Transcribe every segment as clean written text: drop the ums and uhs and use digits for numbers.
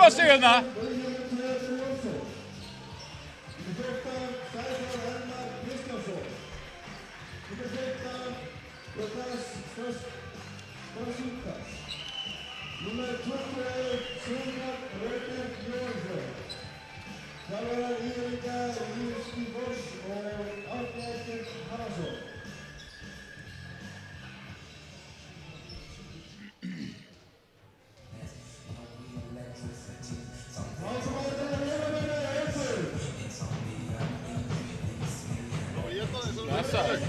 drífa sig hérna. Númer 21, Sigmar Rauter Jónsson. Þjálfarar Íðuríka, Íðurski Foss og Árni Eggert Haraldsson. Blessaður.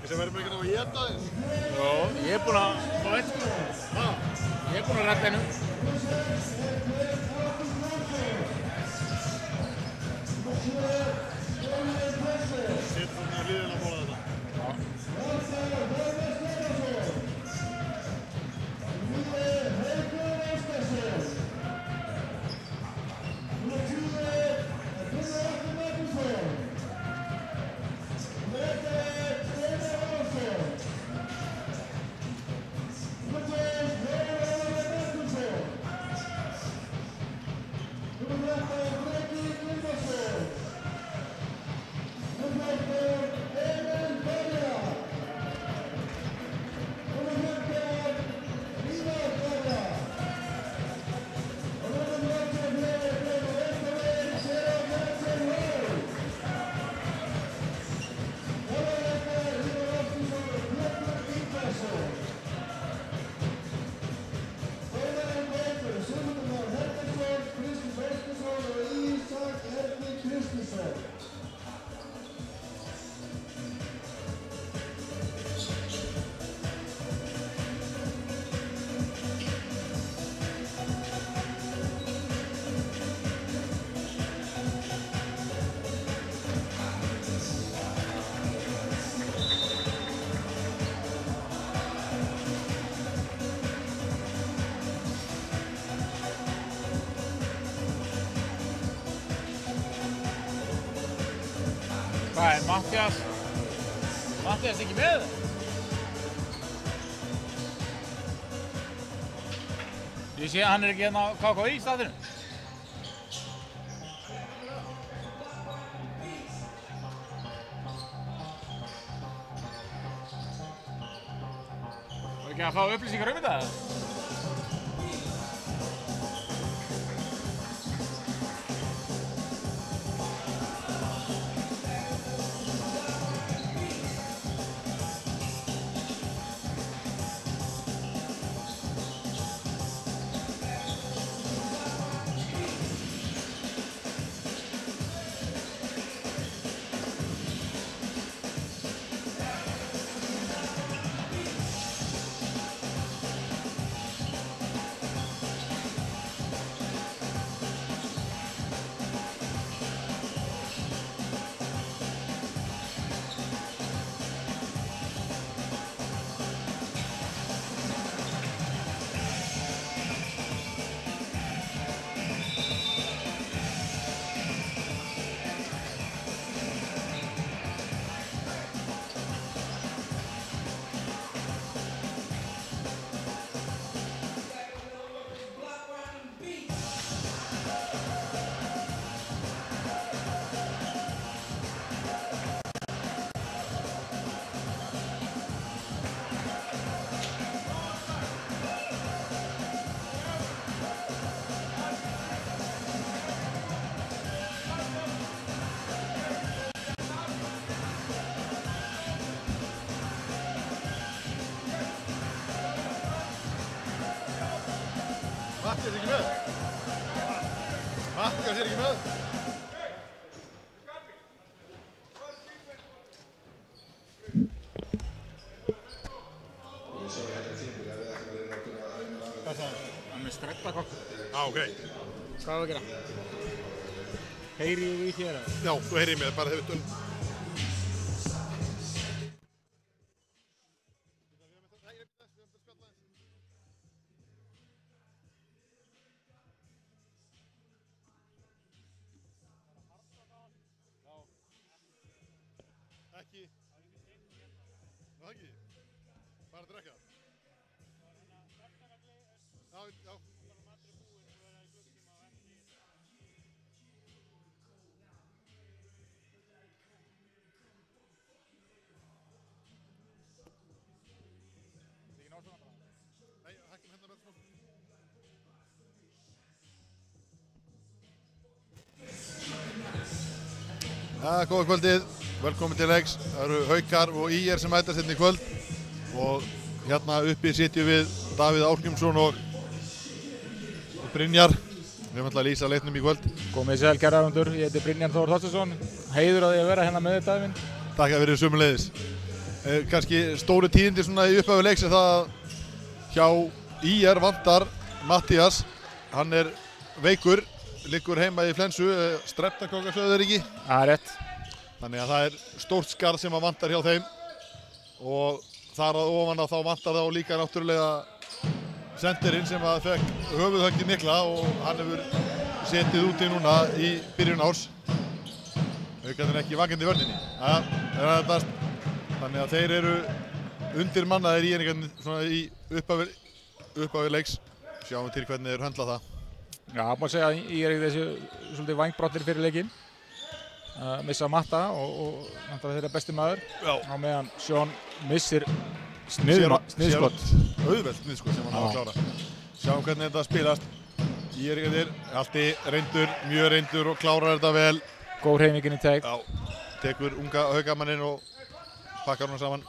Þessi verður bara ekki ná að éta þess? Jó, ég er búinn að fá eitt. Ég er búinn að redda einu. Setur svona liðin að bóla þetta. Hvað er Matthías? Matthías ekki með? Ég sé að hann er ekki hérna á KKÍ staðinu. Var ekki að fá upplýsingar þetta? Matthías er ekki með? Matthías er ekki með? Hvað það er? Hann er með strekktakokk. Ok. Hvað á að gera? Heyri ég í þér? Já, þú heyrir mér bara þegar við Ekki. Það ekki. Bara að drekka. Já, já. Góða kvöldið, velkomin til leiks. Það eru Haukar og IR sem mætast hérna í kvöld og hérna uppi sitjum við Davíð Ásgrímsson og Brynjar. Við erum alltaf að lýsa leiknum í kvöld. Komið sæl kæra áhorfendur, ég heiti Brynjar Þór Þorsteinsson. Heiður að ég að vera hérna með þetta minn. Takk fyrir sömuleiðis. Kannski stóru tíðindi svona í upphafi leiks er það að hjá IR vantar Mattías. Hann er veikur, liggur heima í flensu, streptakókasöður ekki. Það er rétt. Þannig að það er stórt skarð sem að vantar hjá þeim og þar að ofan að þá vantar þá líka náttúrulega senterinn sem að fekk höfuðhöggið mikla og hann hefur setið úti núna í byrjun árs. Haukarnir ekki vakandi í vörninni. Þannig að þeir eru undir mannaðir í einingarnir svona í upphafi leiks. Sjáum til hvernig þeir höndla það. Já, má segja að ég er í þessu svolítið vængbrottir fyrir leikinn. Missa Matta og náttúrulega þeirra besti maður. Já. Á meðan Sean missir sniðskott. Auðvelt sniðskott sem hann á að klára. Sjáum hvernig þetta spilast. Íringarnir, alltaf reyndur, mjög reyndur og klárar þetta vel. Góð hreyfingin í teg. Já, tekur unga haukamanninn og pakkar hún saman.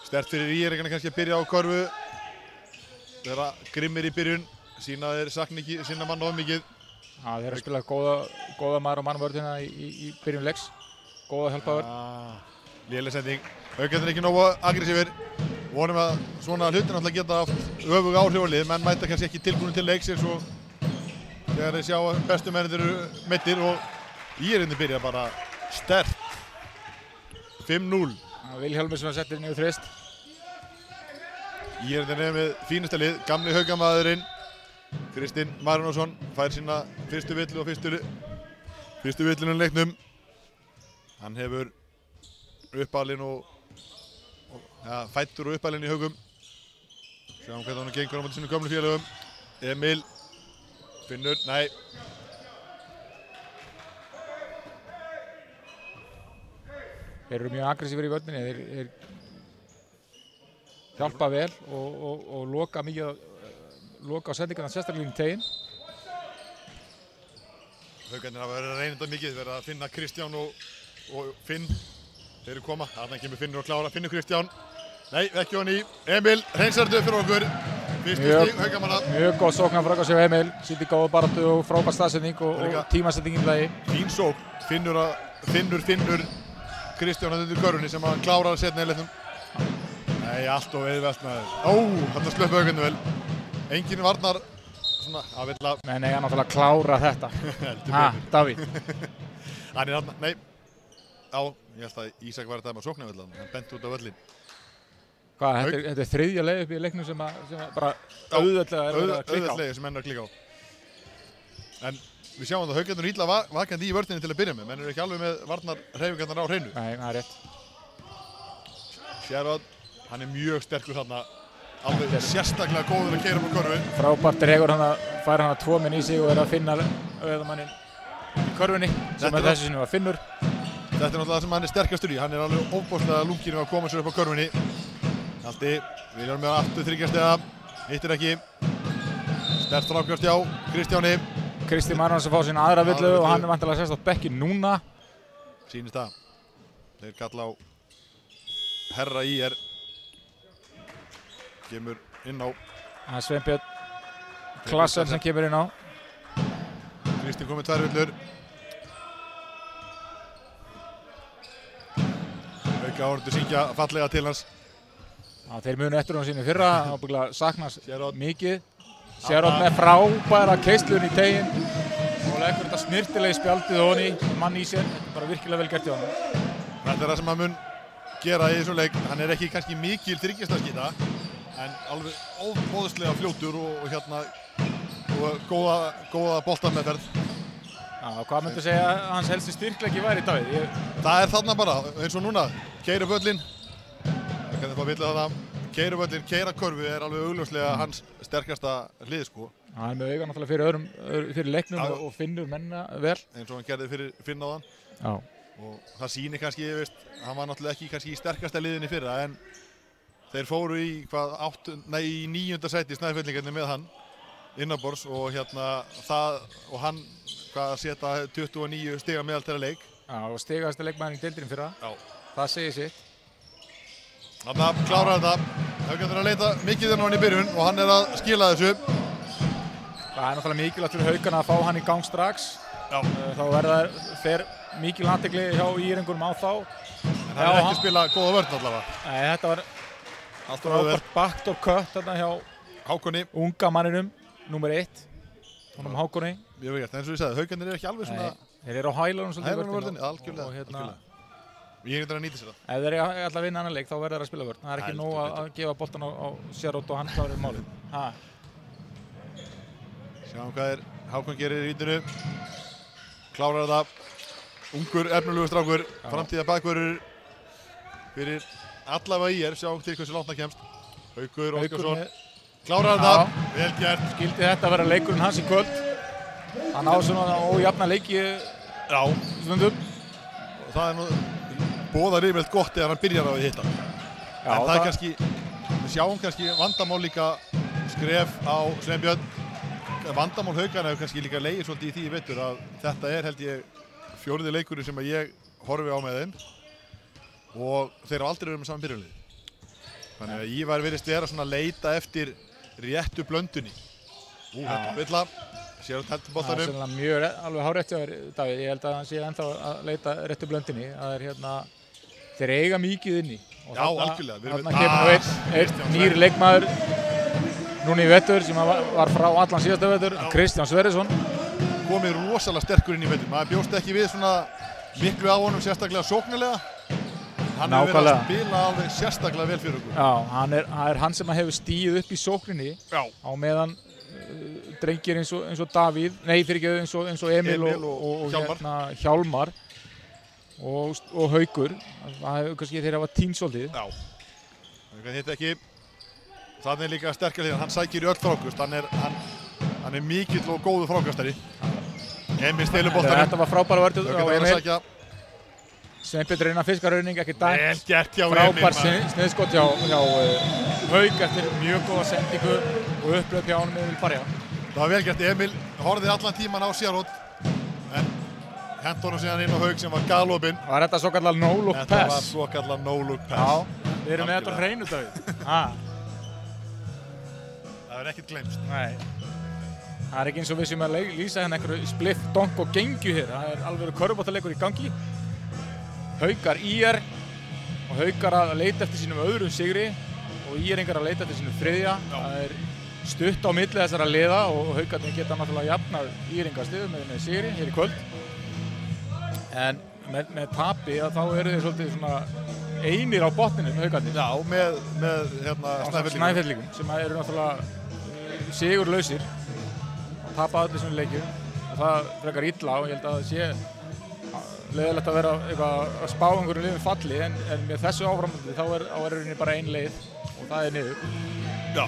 Sterkt fyrir íringarnir kannski að byrja á körfu. Þeirra grimmir í byrjun, sína þeir sakna ekki sinna mann of mikið. Já, þeir eru að spila góða maður og mannvörðina í byrjun leiks. Góða hjálpavörð. Léleg sending. Haukarnir ekki nógu aggressífir. Vonum að svona hlutir náttúrulega geta haft öfug áhrif á lið. Menn mæta kannski ekki tilbúin til leiks eins og þegar þeir sjá að bestu mennir eru meiddir og írinni byrja bara sterkt. 5-0. Vilhjálmur sem settir inn yfir þrist. Írinni er með fínasta lið, gamli haukamaðurinn Kristinn Marinósson fær sína fyrstu villu og fyrstu villinu leiknum. Hann hefur uppalinn og fættur og uppalinn í Haukum. Sjáum hvernig hann gengur á móti sínum gömlu félögum. Emil finnur, nei. Þeir eru mjög aggressífir í vörninni. Þeir hjálpa vel og loka á sendingarna sérstaklega í teginn. Haukarnir hafa verið að reyna þetta mikið, verið að finna Kristján og Finn. Þeir eru koma, þarna kemur Finnur og klára, Finnur Kristján. Nei, ekki hann í. Emil, hreinsar þetta upp fyrir okkur. Fyrstu stíg, Haukamanna. Mjög góð sóknarfrákast hjá Emil. Sýndi góða baráttu og frábær staðsetning og tímasetningin í lagi. Fín sókn, Finnur Kristján að undir körfunni sem hann klárar að setna í leiknum. Nei, allt og auðvelt með þér. Þarna slöppu Haukarnir vel. Enginn varnar svona að vilja... Nei, hann náttúrulega að klára þetta. Davíð. Hann er þarna, nei. Ég held að Ísak var að dæma sóknarvellan, hann bent út á völlin. Hvað, þetta er þriðja leið upp í leiknum sem bara auðveldlega er verið að klikka á. Auðveld leið sem menn er að klikka á. En við sjáum að Haukarnir illa vakandi í vörninni til að byrja með. Menn eru ekki alveg með varnarhreyfingarnar á hreinu. Nei, það er rétt. Sherrod, hann er mjög sterkur þarna. Alveg sérstaklega góður að keyra upp á körfu. Frábært dregur fær hann að 2 menn í sig og er að finna auðamanninn í körfunni sem að þessu sinni var Finnur. Þetta er náttúrulega það sem hann er sterkastur í. Hann er alveg óbóðslega lunginn að koma sér upp á körfunni. Aldi, Vilhjálmur með aftur 3 stiga, hittir ekki. Sterkt frákast hjá Kristjáni. Kristinn Marinósson fá sína aðra villu og hann er vantilega að sérst á bekki núna. Sýnist það. Þeir kalla á herra IR. Kemur inn á. Það er Sveinbjörn Klassen sem kemur inn á. Kristinn kom með 2 villur. Hauka áhorfendur syngja fallega til hans. Já, þeir munu eftir hún sínu fyrra, ábyggilega saknast mikið. Sherrod með frábæra keislun í teginn og leggur þetta snirtilega í spjaldið og honni mann í sér. Þetta er bara virkilega vel gert hjá hann. Þetta er það sem hann mun gera í þessum leik. Hann er ekki kannski mikil þriggjastaskýta en alveg óbóðslega fljótur og góða boltameðferð. Já, hvað myndu segja að hans helsti styrkleiki væri í Davíð? Það er þarna bara, eins og núna, keyra völlin. Það kannski bara villa þarna. Keyra völlin, keyra körfu er alveg augljóslega hans sterkasta hlið sko. Hann er með auga náttúrulega fyrir leiknum og finnur menna vel. Eins og hann gerði fyrir Finn áðan. Já. Og það sýnir kannski, hann var náttúrulega ekki kannski í sterkasta liðinni fyrra en þeir fóru í í 9. sæti Snæfellingarnir með hann innanborðs og hann setja 29 stiga meðal þeirra leik. Já, og stigasti leikmaðurinn í deildinni fyrra. Já. Það segir sitt. Þannig að klára þetta. Haukarnir að leita mikið inn á hann í byrjun og hann að skila þessu. Það náttúrulega mikilvægt fyrir Haukarna að fá hann í gang strax. Já. Þá fer mikil athygli hjá íringunum á þá. En hann ekki að spila góða vörn allavega. Nei, þetta var frábært backdoor cut þarna hjá Hákoni. Unga manninum, númer 1. Honum Hákoni. Ég veit ekki, eins og ég sagði, Haukarnir ekki alveg svona... Þeir á hælunum svolítið vörðinni. Algjörlega. Ég að nýta sér það. Ef þeir ætla að vinna annan leik þá verður þeir að spila vörn. Það ekki nóg að gefa boltan á Sherrod og hann klárir málið. Sjáum hvað Hákon gerir í vítinu. Klárar það. Ungur, efnilegur strákur. Framtíða bakvörður fyrir allavega IR. Sjáum til hversu langt það kemst. Haukur Óskarsson. Klárar það. Vel gert. Skildi þetta að vera leikurinn hans í kvöld. Hann á svona ójafna leiki stundum. Og það nú boðar yfirleitt gott eða hann byrjar á að hitta. En það kannski, við sjáum kannski vandamál líka skref á Sveinbjörn. Vandamál Haukarna hefur kannski líka legið svolítið í því í vetur að þetta held ég 4. leikurinn sem að ég horfi á með þeim. Og þeir hafa aldrei verið með saman byrjunliði. Þannig að Ívar virðist vera svona að leita eftir réttu blöndunni. Þetta villa. Sherrod heldur boltanum. Það er mjög alveg hárétt hjá þér, Davíð. Ég held að hann sé ennþá að leita réttu blöndinni. Það þeir eiga mikið inni. Og já, algjörlega. Þarna kemur einn nýr leikmaður núna í vetur sem var frá allan síðasta vetur, Kristján Sverrisson. Komið rosalega sterkur inn í vetur. Maður bjóst ekki við svona miklu á honum, sérstaklega sóknarlega. Hann hefur verið að spila alveg sérstaklega vel fyrir okkur. Já, það er hann sem hefur stíð upp í sókninni á meðan drengir eins og Davíð, eins og Emil og Hjálmar og Haukur. Það hefur kannski þeir hafa týnt svolítið. Já, það hitt ekki. Þannig er líka sterkar því að hann sækir í öll frákast. Hann er mikill og góður frákastari. Emil stelur boltanum. Þetta var frábæra vörður á Emil. Sveinbjörn reyna fiskarauning, ekki dæmt. Vel gert hjá Emil. Frábær sniðskot hjá Hauk eftir mjög góða sendingu og upplöp hjá honum Emil Barja. Það var vel gert. Emil horfði allan tíman á Sherrod en hent honum síðan inn á Hauk sem var galopinn. Var þetta svo kallar no-look pass? Þetta var svo kallar no-look pass. Já, við erum með þetta á hreinu, Davíð. Það er ekkert gleymst. Nei. Það er ekki eins og við sem að lýsa hérna einhverju splitt, donk og gengju hér. Það er alveg körfuboltaleikur í gangi. Haukar IR og Haukar að leita eftir sínum öðrum sigri og IR-ingar að leita eftir sínum 3. Það er stutt á milli þessara liða og Haukarnir geta náttúrulega jafnað IR-ingar stigum með sigri hér í kvöld. En með tapi þá eru þeir svolítið svona einir á botninum Haukarnir. Já, með Snæfellingum sem eru náttúrulega sigurlausir og tapa allir svona leikjum og það frekar illa og ég held að það sé leiðilegt að vera að spá einhverjum liðum falli en með þessu áframhaldi þá er rauninni bara ein leið og það er niður. Já,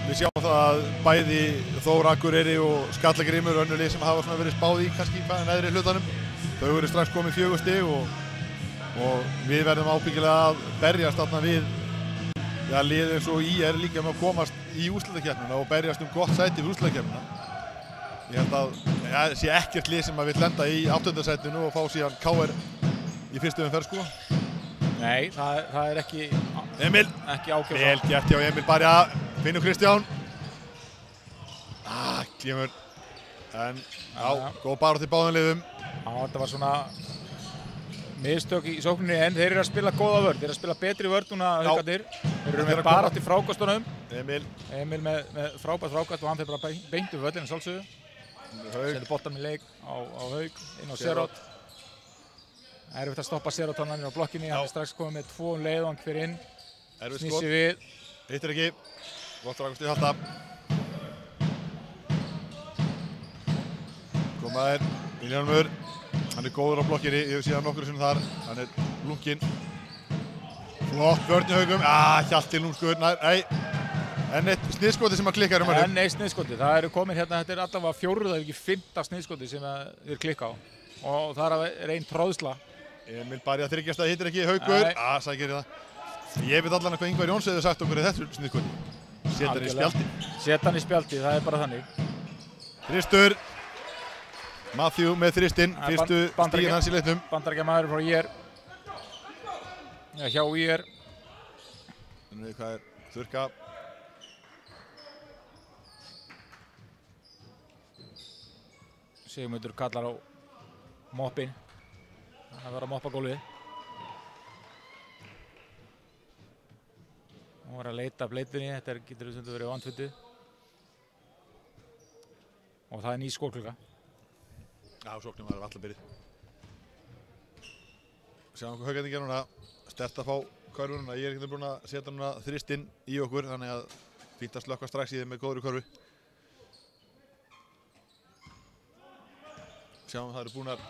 við sjáum það að bæði Þór Akureyri og Skallagrímur önnur lið sem hafa verið spáð í kannski neðri hlutanum. Þau eru strax komið 4 stig og við verðum ábyggilega að berjast þarna við lið eins og IR líka með að komast í úrslitakeppnina og berjast gott sæti við úrslitakeppnina. Ég held að það sé ekkert lið sem að vill lenda í 8. sætinu og fá síðan KR í fyrstu umferð sko. Nei, það er ekki ákveð. Vel gert hjá Emil Barja, finnur Kristján. Kemur. En góð barátta í báðum liðum. Já, þetta var svona mistök í sókninni en þeir eru að spila góða vörn. Þeir eru að spila betri vörn núna Haukarnir. Þeir eru með barátta í frákastunum. Emil með frábært frákast og hann fyrir bara beint upp völlinu sjálfsögðu. Sendur boltan með leik á Hauk inn á Sherrod. Erfitt að stoppa Sherrod hann inn á blokkinni. Hann er strax komið með 2 leið og hann hver inn. Snýsi við. Hittir ekki. Gott frákast í halda. Komaðir. Vilhjálmur. Hann er góður á blokkinni. Ég hef síðan nokkur sinnum þar. Hann er lunkinn. Flott vörn í Haukum. Hjalti lúmskur. Nei. Enn eitt sniðskoti sem að klikka um Enn eitt sniðskoti. Það eru komin hérna, þetta er allavega 4. ef ekki 5. sniðskoti sem þeir klikka á. Og það er ein tróðsla. Emil Barja þryggjastæði hittir ekki Haukur. Sækir í það. Ég veit allan eitthvað Ingvar Jóns hefur sagt okkur í þessu sniðskoti. Seta hann í spjaldi. Seta hann í spjaldi, það er bara þannig. Þristur. Matthew með þristinn, fyrstu stíðin hans í leiknum. Bandaríkjamaður frá IR. Já, hjá IR. Þannig við hvað þurrka. Sigmundur kallar á moppin. Það var að moppa gólfið. Hún var að leita bleitunni, þetta getur stundum verið vandfundið. Og það ný skórklukka. Já, sóknum var alltaf byrjuð. Sjáum hvað Haukarnir gera núna. Stert að fá körfununa. Ég ekki búinn að setja núna þristinn í okkur, þannig að fínt að slökkva strax í þeim með góðri körfu. Sjáum það eru búnar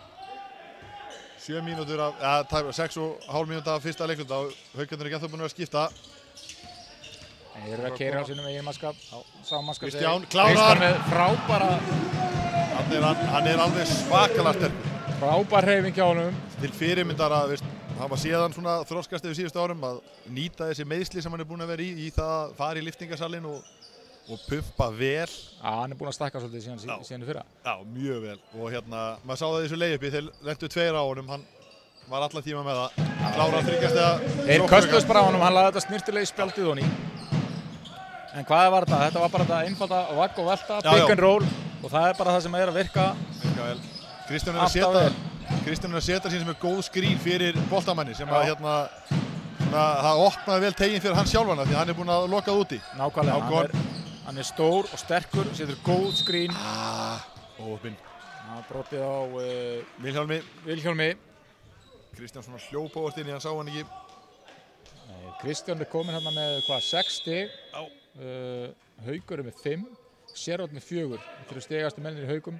7 mínútur af, 6,5 mínútur af fyrsta leiklunda og Haukarnir ekki ennþá búin að skipta. Þeir eru að keyra á sínum eigin mannskap. Kristján klárar. Með frábæra. Hann alveg svakalega sterkur. Frábær hreyfing hjá honum. Til fyrirmyndar að hafa séðan svona þroskast yfir síðustu árum að nýta þessi meiðsli sem hann er búinn að vera í það að fara í liftingasalinn og pumpa vel. Já, hann er búinn að stækka svolítið síðan í fyrra. Já, mjög vel. Og maður sá það í þessu layupi, þeir lentu 2 á honum, hann var allan tíma með það. Klára að þryggjast eða... Þeir köstuðust bara á honum, hann lagði þetta snirtilegi spjaldið honni. En hvað var þetta? Þetta var bara þetta einfalda vagg og velta, pick and roll og það er bara það sem er að virka. Virka vel. Kristján er að setja sín sem er góð skrín fyrir boltamanni sem að það opnaði vel teginn fyrir hann sjálfana því hann er búinn að loka það úti. Nákvæmlega, hann er stór og sterkur, setur góð skrín. Óopinn. Það er brotið á Vilhjálmi. Kristján svona hljóp ávart inn í, hann sá hann ekki. Kristján er komin hérna með 6 stig. Haukur er með 5, Sérhótt með 4. Þetta eru stigastu mennir í Haukum.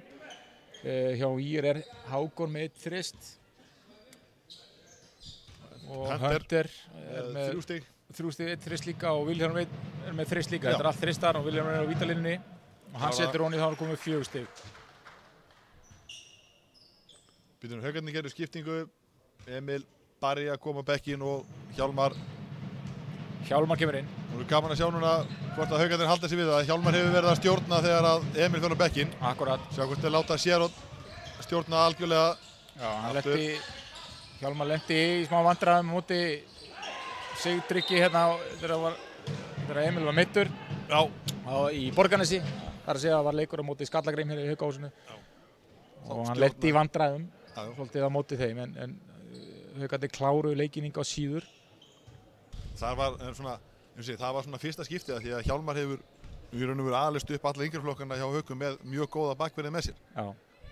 Hjá IR er Hákon með 1 þrist. Og Hunter er með 3 stig. 3 stig, 1 þrist líka og Vilhjálm er með 3 líka. Þetta er allt þristar og Vilhjálm er á vítalínunni. Og hann setur honni þá hann komið 4 stig. Haukarnir gerðu skiptingu. Emil Barri að koma á bekkinn og Hjálmar kemur inn. Nú er gaman að sjá núna hvort að Haukarnir halda sig við það. Hjálmar hefur verið að stjórna þegar að Emil fer á bekkinn. Akkurat. Sjá hvort þeir láta Sérhótt stjórna algjörlega. Já, Hjálmar lenti í smá vandræðum móti Sigtryggi hérna þegar Emil var meiddur. Já. Í Borgarnesi. Það er að segja að var leikur á móti Skallagrim hérna í Haukahúsinu. Og hann lenti í vandræðum. Svolítið á móti þeim en Haukarnir kláruðu leikinn á síður. Það var svona fyrsta skiptið því að Hjálmar hefur í raun og veru alist upp alla yngri flokkana hjá Haukum með mjög góða bakverði með sér. Já.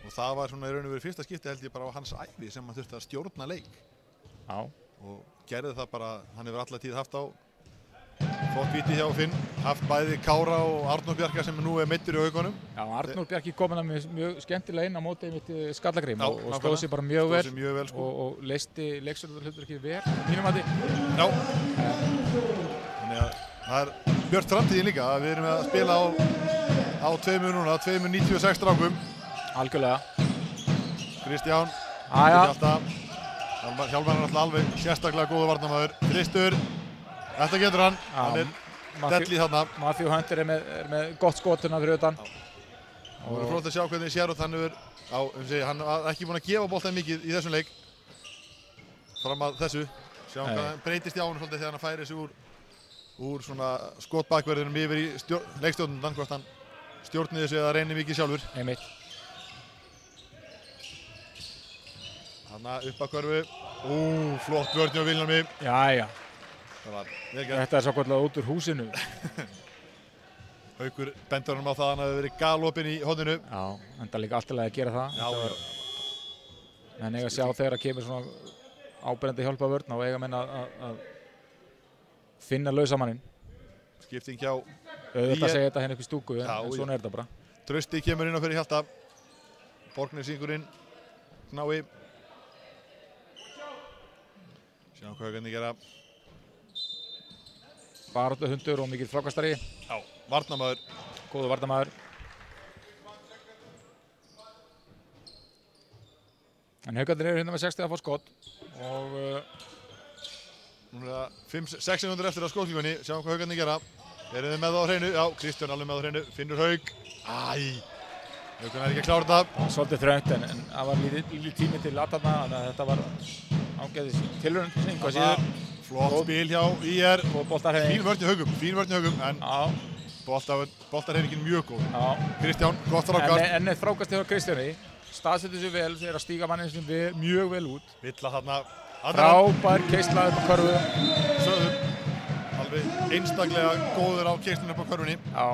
Og það var svona í raun og veru fyrsta skiptið held ég bara á hans ævi sem hann þurfti að stjórna leik. Já. Og gerði það bara, hann hefur alla tíð haft á flott víti hjá Finn, haft bæði Kára og Arnór Bjarka sem nú er meiddur í Haukunum. Já, Arnór Bjarki kom hérna með mjög skemmtilega inn á móti mitt Skallagrim og stóð sér bara mjög vel og leysti leikstjórnarhlutverkið vel mínum mati. Já. Þannig að það er björt framtíðin líka að við erum að spila á 2:96 strákum. Algjörlega. Kristján. Hjálmar er alltaf alveg sérstaklega góður varnarmaður. Kristur. Þetta getur hann. Hann er delli þarna. Matthew Hunter er með gott skotuna fyrir utan. Og við erum flott að sjá hvernig Sérhótt hann er ekki búinn að gefa boltan mikið í þessum leik. Fram að þessu. Sjáum hvað hann breytist í ánum svolítið þegar hann færi sig úr svona skotbakverðinum yfir í leikstjórnundan, hvort hann stjórni þessu eða reynir mikið sjálfur. Einmitt. Hanna upp að körfu. Flott vörn hjá Vilhjálmi. Jæja. Þetta er svo kvöldlega út úr húsinu. Haukur bendur hann á það, hann hafi verið galopinn í hodninu. Já, enda líka alltaf að gera það. En eiga að sjá þegar að kemur svona áberandi hjálpavörn og eiga menn að finna lausamanninn. Skipting hjá Auðvitað segja þetta hérna upp í stúku, en svona er þetta bara. Trausti kemur inn á fyrir Hjalta. Borgnesingurinn, Knái. Sjáum hvað Haukarnir gera. Baráttu hundur og mikill frákastari. Já, varnarmaður. Góður varnarmaður. En Haukarnir eru hérna með 60 að fá skot og núna er það 5-6 sekúndur eftir á skotklíkunni. Sjáum hvað Haukarnir gera. Eru þið með það á hreinu? Já, Kristján alveg með það á hreinu. Finnur Hauk. Haukarnir ekki að klára þetta. Svolítið þröngt en það var lítið tími til aðtapna, þannig að þetta var ágæðis tilraun einhvað síður. Flott spil hjá IR. Og boltarhreyfing. Fín vörn hjá Haugum, en boltarhreyfingin mjög góð. Kristján, gott frákast. En eitt frákast hjá Kristjáni, staðsetur sig vel, er að stíga mannin sem mjög vel út. Villa þarna. Frábær keisla upp á körfu. Söður, alveg einstaklega góður á keislunni upp á körfunni. Já.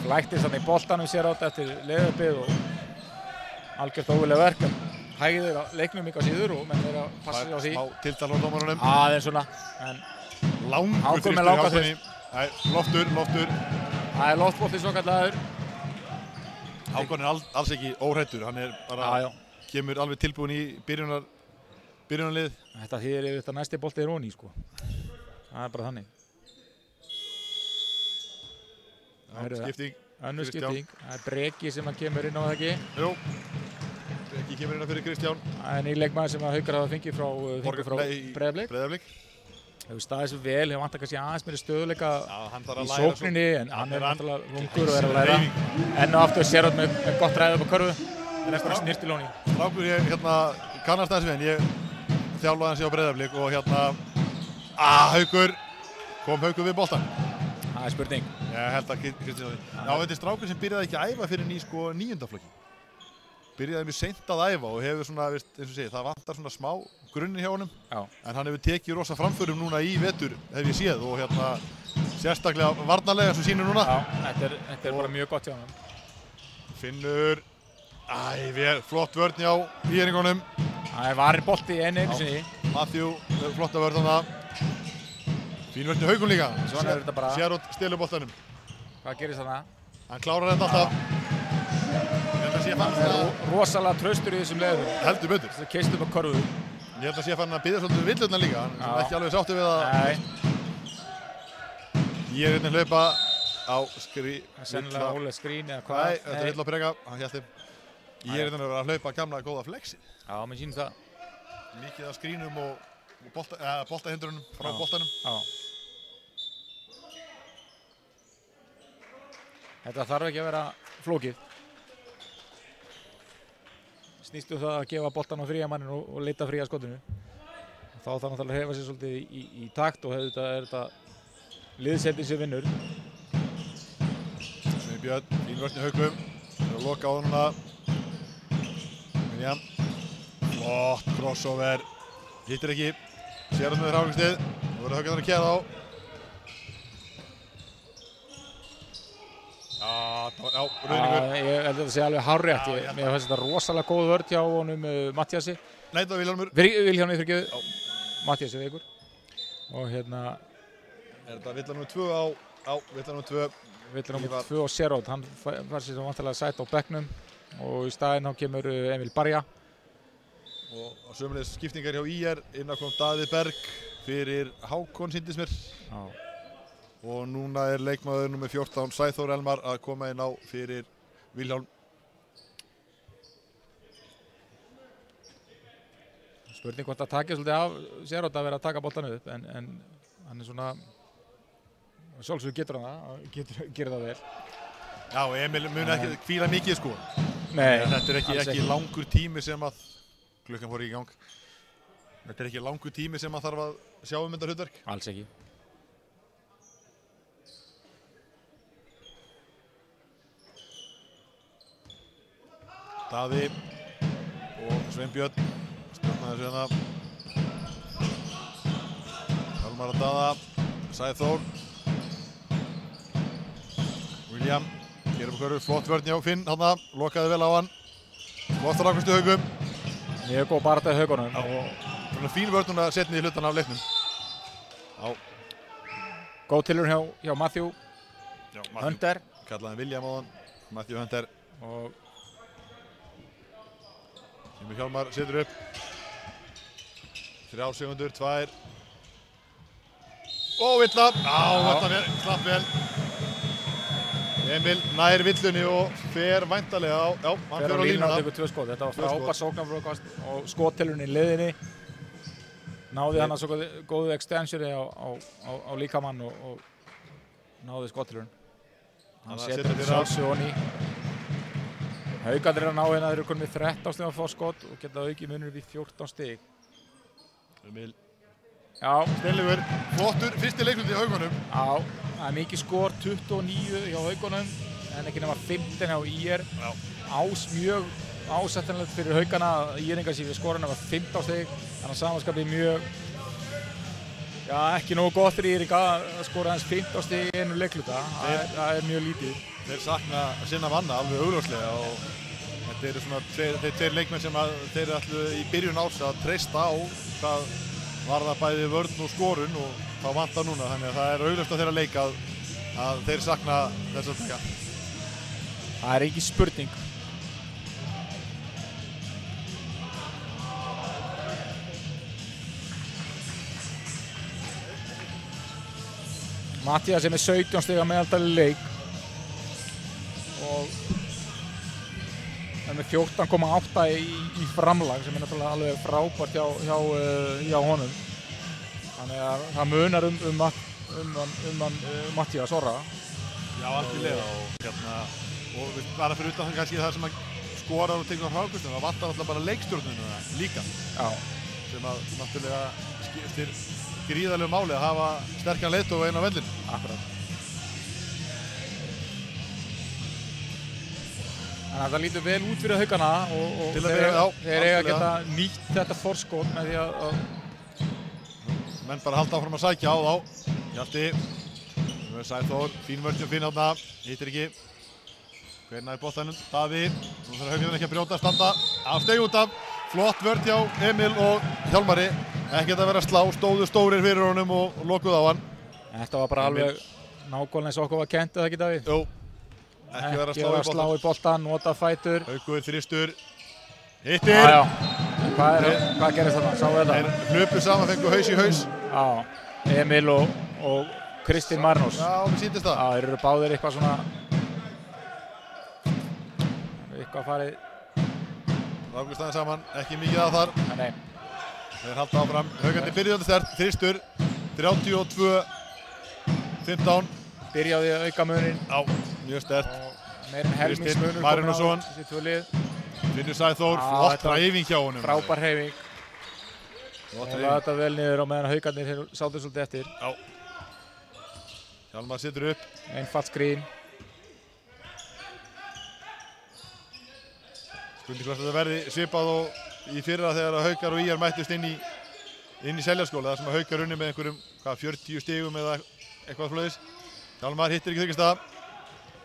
Flæktist hann í boltanum sér átt eftir leiðuppið og algjört ógulega verk. Hægðir að leiknum ykkar síður og menn er að passa sig á því. Smá tiltal á dómarunum. Aðeins svona, en langur þrýstur hjá Hákoni. Nei, loftur. Það er loftbolti svo kallaður. Hákon er alls ekki óhræddur, hann er bara, kemur alveg tilbúin í byrjunarlið. Þetta þýðir yfir þetta næsti bolti er onni, sko. Það er bara þannig. Skipting. Önnur skipting. Það er Breki sem að kemur inn á það ekki. Jú, Breki kemur inn á fyrir Kristján. Það er nýr leikmaður sem að Haukar hafa fengið frá Breiðablik. Hefur staðið svo vel, hefur vantar kannski aðeins meiri stöðuleika í sókninni, en hann er vantarlega lungur og er að læra. Enn og aftur sér átt með gott ræðið upp á körfu, en eftir að snirtilóni. Strákur, ég kannast aðeins við henn, ég þjálfaði hans á Breiðablik og Haukur, kom Haukur við boltan. Það er spurning. Ég held að Kristján þetta er strákur sem byrjaði ekki að æfa fyrir í 9. flokki. Byrjaði mjög seint að æfa og hefur svona, eins og segið, það vantar svona smá grunni hjá honum. Já. En hann hefur tekið rosa framförum núna í vetur, hef ég séð, og sérstaklega varnarlega sem sýnir núna. Já, þetta er bara mjög gott hjá hann. Finnur, flott vörn hjá íringunum. Það er varir bolti einu sinni. Matthew, flotta vörn þarna. Fín vörn hjá Haukum líka. Svona er þetta bara. Sérot stelur boltanum. Hvað gerist þarna? Hann klárar þetta alltaf. Það er rosalega traustur í þessum leiðum. Heldur betur. Það keist upp á körfu. Ég held að sé að fann að biðja svolítið villurna líka. Hann er ekki alveg sáttur við að... Nei. Ég er hérna að hlaupa á sennilega ólegt skrín eða hvað. Nei, þetta er vill að prega. Hann hélti. Ég er hérna að vera að hlaupa gamla góða flexi. Já, mér sýnir það. Mikið af skrínum og boltahindrunum frá boltanum. Já. Þetta þarf ekki að vera flókið. Snýst það að gefa boltan á fría mannin og leita fría skotinu. Þá þarf náttúrulega að hefa sér svolítið í takt og þetta er þetta liðseldin sem vinnur. Sveinbjörn, fín vörn í Haukum. Það er að loka á það núna. William. Flott crossover. Hittir ekki. Sér með hrákastið. Nú verður Haukarnir að keða á. Rauðningur. Ég held að þetta sé alveg hárrétt. Mér finnst þetta rosalega góð vörn hjá honum Mattiasi. Nei, það var Vilhjálmur. Vilhjálmur fyrirgefðu. Mattiasi veikur. Og hérna... Er þetta Villa nr. 2 á Villa nr. 2. Villa nr. 2 og Sérot. Hann var sér sem vantarlega sætt á bekknum. Og í staðinn þá kemur Emil Barja. Og sömulegis skiptingar hjá IR. Inn á kom Daði Berg fyrir Hákon sýndist mér. Já. Og núna er leikmaður nr. 14 Sæþór Elmar að koma inn á fyrir Vilhjálm. Spurning hvort að takja svolítið af Sérot að vera að taka boltan upp en hann er svona sjálfsögur getur hann það, gerir það vel. Já, Emil mun ekki hvíla mikið sko. Nei, þetta er ekki langur tími sem að klukkan fór í gang. Þetta er ekki langur tími sem að þarf að sjá þetta hlutverk. Alls ekki. Daði og Sveinbjörn stjórnaði þessu hérna. Hjálmar að Daða, Sæþór. William, gerir upp hverju, flott vörn hjá Finn hérna, lokaði vel á hann. Flott rákust í Haukum. Mjög góð barata í Haukunum. Svona fín vörn núna setni í hlutan af leiknum. Góð tilraun hjá Matthew. Hunter. Kallaði hann William á hann, Matthew Hunter. Og Emil Hjálmar setur upp. 3 sekundur, 2. Og Villa. Þetta slapp vel. Emil nær villunni og fer væntanlega á. Já, hann fer á línuna. Þetta var frábær sóknarfrákast og skottilurinn í liðinni. náði hann að svo góðu extensioni á líkamann og náði skottilurinn. Hann setur sjálfsög honi. Haukarnir að ná hérna, þeir eru konum við 13 stig á fórskot og geta aukið munur við 14 stig. Emil. Já. Stelligur, flottur, fyrsti leikluti í Haukunum. Já, það er mikið skor, 29 hjá Haukunum, en ekki nema 15 hjá IR. Mjög ásættanlegt fyrir Haukana að IR-ingar sér við skoruna var 15 stig, þannig að samanskapið mjög ekki nógu gott fyrir IR-inga að skora aðeins 15 stig í einu leikluta. Það er mjög lítið. Þeir sakna sinna manna alveg augljóslega og þetta eru svona þeir tveir leikmenn sem þeir ætlu í byrjun árs að treysta á hvað varða bæði vörn og skorun og þá vantar núna, þannig að það er augljóst að þeirra leik að þeir sakna þess að taka. Það er ekki spurning. Mattías er með 17 stig að meðaltali leik og er með 14,8 í framlag sem er náttúrulega alveg frábært hjá honum. Þannig að það munar Mattías Orra. Já, algjörlega og bara fyrir utan kannski það sem að skorar og tekur á hraðkustum, það vantar náttúrulega bara leikstjórnuna líka. Já. Sem að náttúrulega skiptir gríðarlegu máli að hafa sterkan leiðtoga inn á vellinu. Akkurat. Þannig að það lítur vel út fyrir Haukana og þeir eiga að geta nýtt þetta forskot með því að menn bara halda áfram að sækja á þá. Hjalti, Sæþór, fín vörðjum fín þarna, hittir ekki. Hver næði boltanum? Daði, nú þarf Haukarnir ekki að brjóta, standa af steg út af. Flott vörð hjá Emil og Hjálmari. Ekkert að vera að slá, stóðu stórir fyrir honum og lokuð á hann. Þetta var bara alveg nákvæmlega eins og okkur var kennt, eða ekki Davíð? Jú. Ekki vera að slá í boltan, nota fætur. Haukur, þristur. Hittir! Já. Hvað gerist þarna? Sáu þetta? Þeir hlupu saman, fengu haus í haus. Já. Emil og Kristinn Marinós. Já, mér sýndist það. Já, þeir eru báðir eitthvað svona eitthvað farið Rákustæðin saman, ekki mikið að þar. Nei. Þeir halda áfram. Haukarnir byrjandi sterkt, þristur, 32-15. Byrjaði að auka munin. Já, mjög sterkt. Meir en helmingsmunur Marinósson. Þessi tvö lið. Finnur Sæþór, flott hreyfing hjá honum. Frábær hreyfing. Og laði þetta vel niður á meðan Haukarnir sátu svolítið eftir. Já. Hjálmar situr upp. Einfalt skrín. Spurning hvort þetta verði svipað og í fyrra þegar Haukar og IR mættust inn í Seljaskóla þar sem Haukar unni með einhverjum 40 stigum eða eitthvað svoleiðis. Hjálmar hittir ekki þryggastað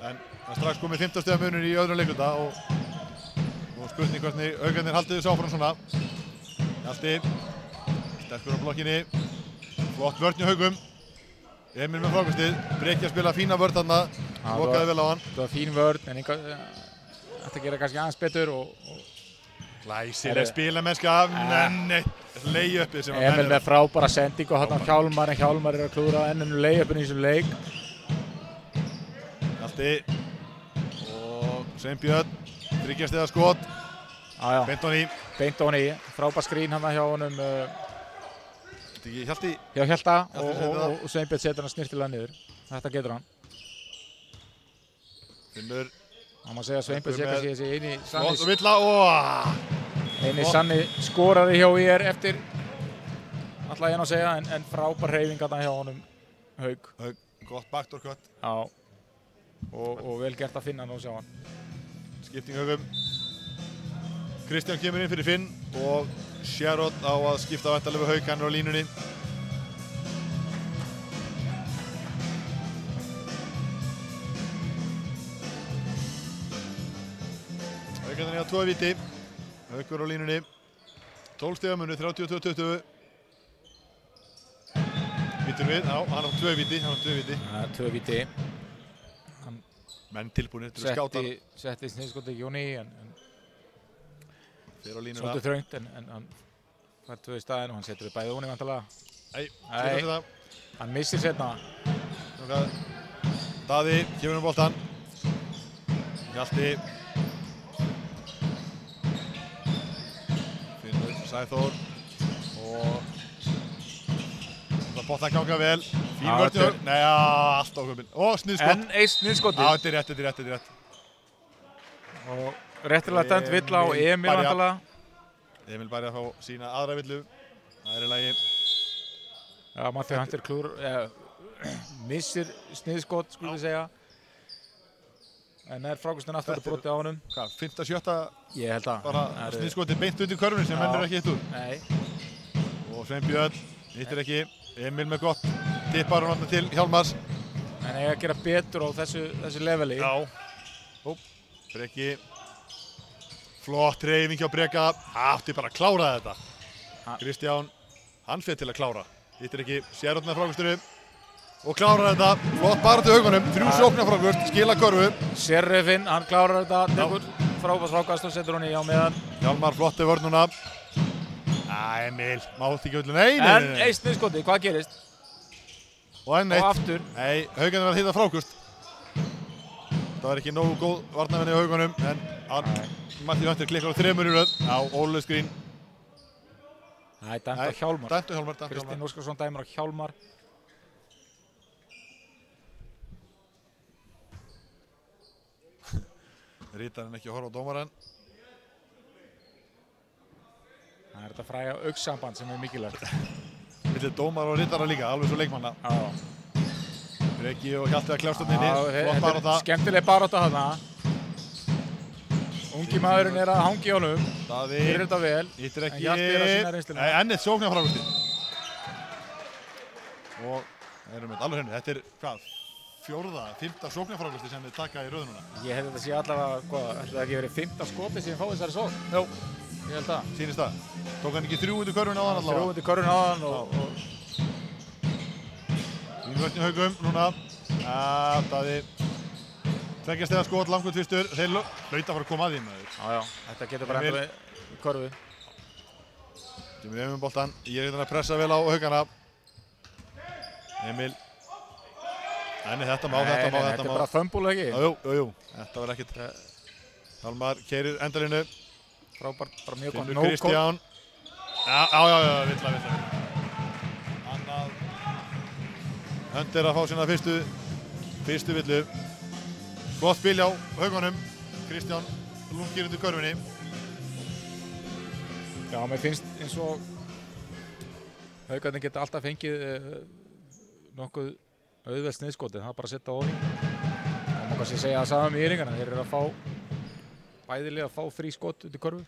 en það strax komið 15 stiga munur í öðrum leikluta og spurning hvernig Haukarnir haldið þessu áfram svona. Hjalti, sterkur á blokkinni, flott vörn hjá Haukum. Emil með frákastið, Breki að spila fína vörn þarna, lokaði vel á hann. Það var fín vörn en þetta gera kannski aðeins betur og glæsileg spilamennska af layupið sem Emil með frábæra sendingu og hann Hjálmar en Hjálmar er að klúðra ennum layupinu í þessum leik. Hjalti og Sveinbjörn, þriggjastiga skot. Beint honi, frábær skrín hann hjá honum. Hjalti? Já, Hjalta og Sveinbjörn setur hann snirtilega niður. Þetta getur hann. Finnur. Það má segja að Sveinbjörn sé kannski þessi eini sanni skorari hjá IR eftir ætla ég að segja en frábær hreyfing hjá honum Hauk. Gott backdoor cut. Já. Og vel gert að finna hann og sjá hann. Skipting Haukum. Kristján kemur inn fyrir Finn og Sjarot á að skipta væntanlega við Hauk, hann er á línunni. Haukarnir eiga 2 víti. Haukur á línunni. 12 stiga munur, 32-20. Vítur við, já, hann á 2 víti. Já, 2 víti. Menn tilbúinir til að skáta. Setti sniðskotið ekki honi en fyrir á línuna. Svolítið þröngt en hann fær 2 í staðinn og hann setur við bæði honi vantarlega. Nei, hann missir setna. Daði kemur um boltan. Hjalti. Finnur Sæþór og Bottan ganga vel. Fín Já, vörn. þetta Nei, allt á höfum. Og sniðskot. En eitt sniðskoti. Já, þetta er rétt. Og réttilega dæmt villa á Emil vantarlega. Emil bæri að fá sína aðra villu. Það er í lagi. Já, Matthew Hunter missir sniðskot, skulum við segja. En frákastinn aftur að broti á honum. Hvað, 5. 7. Ég held að. Bara sniðskoti beint út í körfunni sem menn ekki hitt úr. Nei. Og Sveinbjörn hittir ekki. Emil með gott. Tippar hún alltaf til Hjálmars. En ég að gera betur á þessu leveli. Já. Húp. Breki. Flott hreyfing hjá Breka. Átti bara að klára þetta. Kristján, hann fyrir til að klára. Hittir ekki, sér út með frákastinu. Og klárar þetta. Flott baráttu haugunum. 3 sóknarfrákvöst, skila körfu. Sheriffinn, hann klárar þetta. Tekur frákast og setur hún í á meðan. Hjálmar flotti vörn núna. Emil, mátt ekki öllu. Nei. En eitt sniðskoti, hvað gerist? Og enn eitt. Og aftur. Nei, haugarnir var að hitta frákust. Það var ekki nógu góð varnarvinni á haugunum. En Matthew Hunter klikkar á 3 í röð. Já, Óli Skrín. Nei, dæmt á Hjálmar. Dæmt á Hjálmar. Kristinn Óskarsson dæmir á Hjálmar. Rítarinn ekki að horfa á dómarann. Það er þetta fræga augnsamband sem er mikilvægt. Millir dómar og ritara líka, alveg svo leikmanna. Já. Breki og Hjalti að kljást þarna inni. Flott Þetta barátta. er skemmtileg barátta þarna. Ungi maðurinn er að hangi honum. Daði. Gerir þetta vel. Hittir ekki. En Hjalti er að sýna reynsluna. Nei, enn eitt sóknarfrákusti. Og erum við alveg henni. Þetta er hvað? 4., 5. sóknarfrákusti sem við taka í röðununa. Ég hef þetta sé allavega, ætli það ekki verið 5. skoti sem fáið þessari sókn? Jó. Ég held það. Sýnist það. Tók hann ekki 3 út í körfunni áðan allavega? 3 út í körfunni áðan og Fín vörn í haugum núna. Daði. 2 stiga skot, langur tvistur. Þeir hlaut að fara að koma að því maður. Já, þetta getur bara enda við körfu. Kemur Emil boltan. Ég er að pressa vel á haugana. Emil. Nei, þetta má. Þetta er bara þömbúl, ekki? Jú. Þetta var ekkert. Hjálmar keyrir endarinnu. Frábært, bara mjög gott. Finnur Kristján. Já, villa. Annað. Hunter að fá sína fyrstu villu. Gott spil á haugunum. Kristján lungir undir körfunni. Já, mér finnst eins og haugarnir geta alltaf fengið nokkuð auðvelt sniðskotið. Það er bara að setja á honum. Það má kannski segja það sama með Íringarna. Þeir eru að fá bæðilega að fá frí skot undir körfu.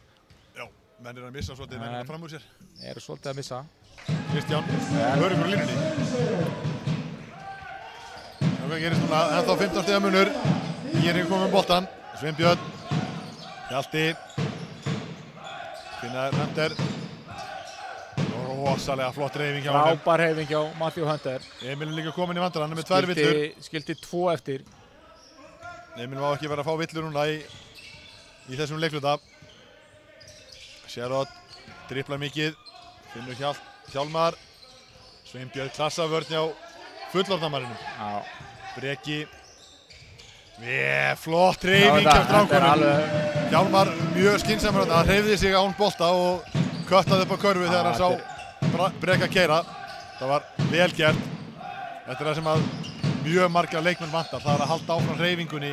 Já, menn eru að missa svolítið, menn eru fram úr sér. Eru svolítið að missa. Kristján, öruggur á línunni. Hvað gerist núna? Ennþá 15 stiga munur. Íringur komið um boltan. Sveinbjörn. Hjalti. Finnar Hunter. Rosalega flott hreyfing hjá hann. Frábær hreyfing hjá Matthew Hunter. Emil er líka komin í vandræði, hann er með 2 villur. Skildi 2 eftir. Emil má ekki vera að fá villur núna í þessum leikluta. Sherrod driblar mikið. Finnur Hjálmar. Sveinbjörn klassavörn hjá fullorðnamanninum. Já. Breki. Flott hreyfing hjá strákunum. Hjálmar mjög skynsamur að hreyfði sig án bolta og köttaði upp á körfu þegar hann sá Breka keyra. Það var vel gert. Þetta er það sem að mjög marga leikmenn vantar. Það er að halda áfram hreyfingunni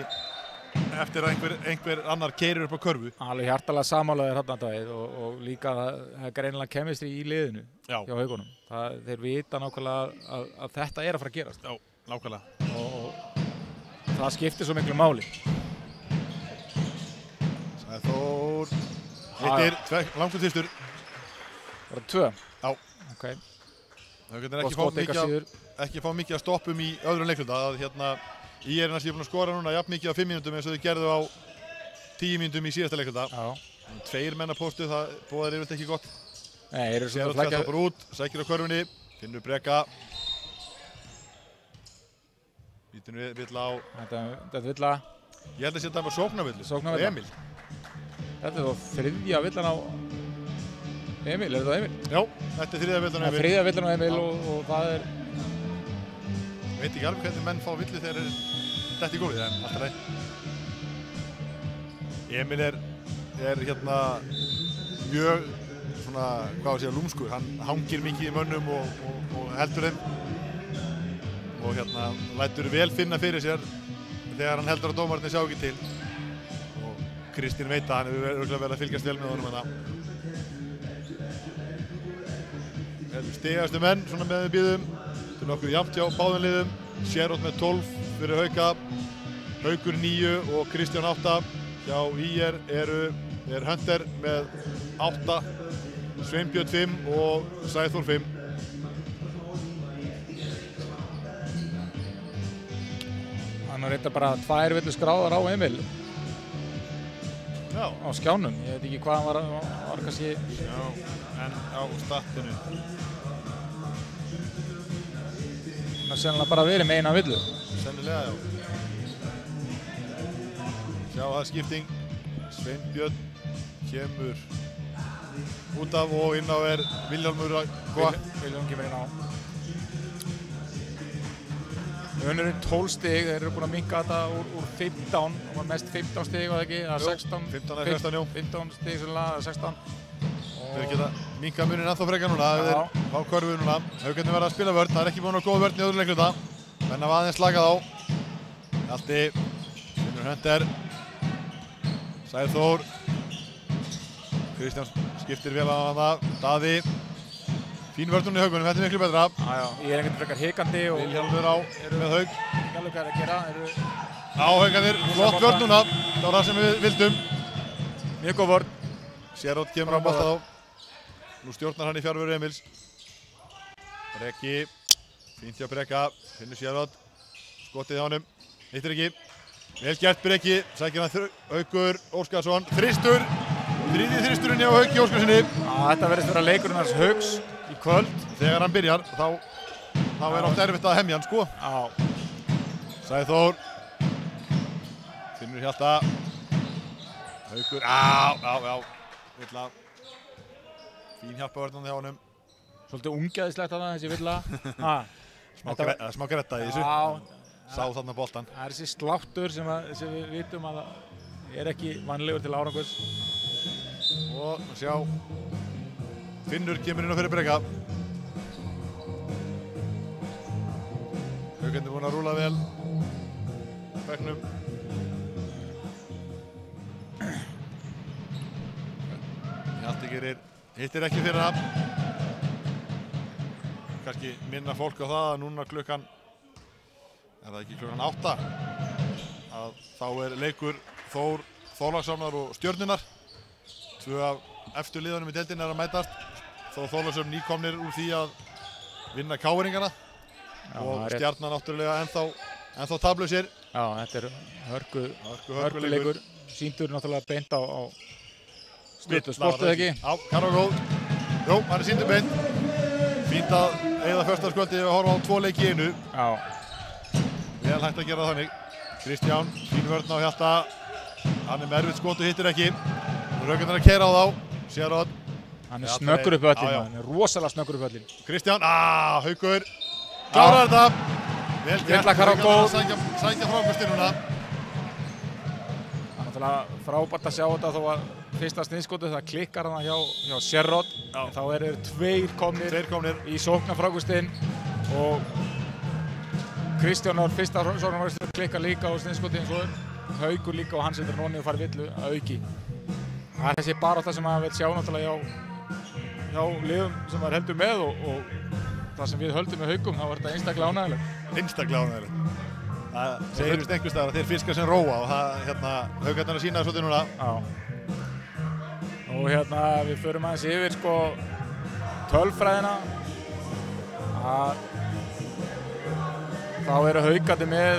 eftir að einhver annar keyrir upp á körfu. Alveg hjartalega samálaðir þarna Davíð og líka það er greinilega kemistri í liðinu hjá haugunum. Þeir vita nákvæmlega að þetta er að fara að gerast. Já, nákvæmlega. Og það skiptir svo miklu máli. Sæþór hittir, langur tvistur. Bara 2? Já. Ok. Það getur ekki fá mikið að stoppum í öðrum leikluta. Ég er næstíð búin að skora núna jafn mikið á 5 mínútum eins og þau gerðu á 10 mínútum í síðasta leikluta. 2 menn að póstu, það bóðar yfirleitt ekki gott. Nei, eru svona að flækja. Sér út, sækir á körfunni, Finnur Breka. Býtur villa á. Þetta villa. Ég held að setja bara sóknarvillu. Emil. Þetta er þá 3. villan á Emil, er þetta Emil? Já, þetta er 3. villan á Emil. 3. villan á Emil og það er... Ég veit ekki alveg hvernig menn fá villu þegar þetta í gólfið, en alltaf leið. Emil er mjög svona, hvað að segja, lúmskur. Hann hangir mikið í mönnum og heldur þeim. og hérna lætur vel finna fyrir sér þegar hann heldur að dómararnir sjá ekki til. Og Kristinn veit að hann hefur örugglega verið að fylgjast vel með honum hérna. Stigastu menn svona með við býðum. Þetta er nokkuð jafnt hjá báðum liðum. Sherrod með 12 fyrir Hauka. Haukur 9 og Kristján 8. Hjá IR er Hunter með 8. Sveinbjörn 5 og Sæþór 5. Hann er reynda bara 2 villu skráðar á Emil. Já. Á skjánum. Ég veit ekki hvað hann var kannski... Já, en á statinu. Hann er sennilega bara verið með eina villu. Sennilega, já. Sjá það skipting. Sveinbjörn kemur út af og inn á er Vilhjálmur að koma. Vilhjálmur kemur inn á. Önurinn 12 stig, þeir eru búin að minnka þetta úr 15. Það var mest 15 stig, var það ekki? Eða 16? 15 eða 16, jú. 15 stig sennilega, eða 16. Þeir geta minnka munin ennþá frekar núna. Þeir fá körfu núna. Haukarnir verða að spila vörn. Það er ekki búin að góða vörn í öðru leikluta. Menn hafa aðeins slakað á. Hjalti, finnur Hunter. Sæþór. Kristján skiptir vel á það. Daði. Fín vörn núna í Haukunum, þetta er miklu betra. Ég er ekkert frekar hikandi og... Vilhjálmur á með Hauk. Ekki alveg hvað er að gera. Á Haukarnir, flott vörn núna. Það var það sem við vildum. Mjög góð vörn. Sherrod kemur á bolta þá. Nú stjórnar hann í fjárveru Emils. Breki. Fínt hjá Breka. Finnur Sherrod. Skotið á honum. Hittir ekki. Vel gert Breki. Sækir hann Haukur Óskarsson. Þristur. Þriðji þristurinn hjá Hauki Óskarssoni. Þetta verðist vera leikurinn hans Hauks í kvöld. Þegar hann byrjar þá er oft erfitt að hemja hann sko. Sæþór. Finnur Hjalta. Haukur. Já. Villa. Fín hjálpavörðan hjá honum. Svolítið ungæðislegt að það þessi Villa. Smá gretta í þessu. Sá þarna boltan. Það er þessi sláttur sem við vitum að er ekki vanlegur til árangurs. Og sjá. Finnur kemur inn á fyrir Breka. Haukarnir búin að rúla vel. Bekknum. Hjalti hittir ekki fyrir það. Kannski minna fólk á það að núna klukkan, er það ekki klukkan 8, að þá er leikur Þór Þorlákssonar og Stjörnunnar. 2 af efstu liðunum í deildinni er að mætast. Þó Þorláksson nýkomnir úr því að vinna Káringana og Stjarnan náttúrulega ennþá tablausir. Já, þetta er hörkuleikur. Sýndur náttúrulega beint á sportið ekki? Já, kann og góð. Jó, hann er sýndur beint. Fínt að eyða föstudagskvöldið að horfa á 2 leiki í einu. Já. Vel hægt að gera þannig. Kristján, fín vörn á Hjalta. Hann er með erfitt skot og hittir ekki. Haukarnir að keyra á þá. Sherrod. Hann er snöggur upp öllin. Hann er rosalega snöggur upp öllin. Kristján, Haukur. Klárar þetta. Vel gert. Haukarnir að sækja frákvösti núna. Það er frábært að sjá þetta þó að fyrsta sniðskotið það klikkar hann hjá Sherrod. Þá eru 2 komnir í sóknarfrákvöstin og Kristjánar fyrsta sóknarfrákvöstin klikkar líka á sniðskotið eins og Haukur líka og hann setur nonni og fari villu að auki. Það er þessi barátta sem maður vil sjá náttúrulega hjá liðum sem maður heldur með og það sem við höldum með Haukum, þá er þetta einstaklega ánægilegt. Einstaklega ánægilegt. Það segir vist einhvers staðar að þeir fiskar sem róa og Haukarnir að sína svolítið núna. Já. Og við förum aðeins yfir tölfræðina. Þá eru Haukarnir með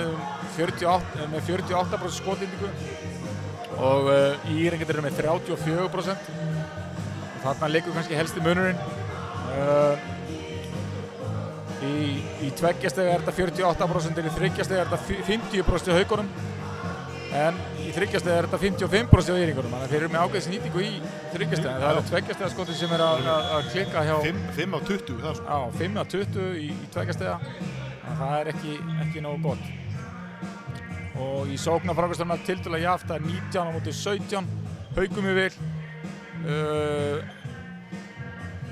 48% skotnýtingu og Íringarnir eru með 34%. Þarna liggur kannski helsti munurinn. Í 2 stiga er þetta 48%, í 3 stiga er þetta 50% í Haukunum, en í 3 stiga er þetta 55% í Íringunum, þannig að þeir eru með ágæðis nýtingu í 3 stiga. Það eru 2 stiga skotin sem er að klikka hjá... 5 af 20 það sko. Já, 5 af 20 í 2 stiga, þannig að það er ekki nógu gott. Og í sóknarfrákvæmstöðuna tiltölulega jafnt, það er 19 á móti 17, Haukum í vil.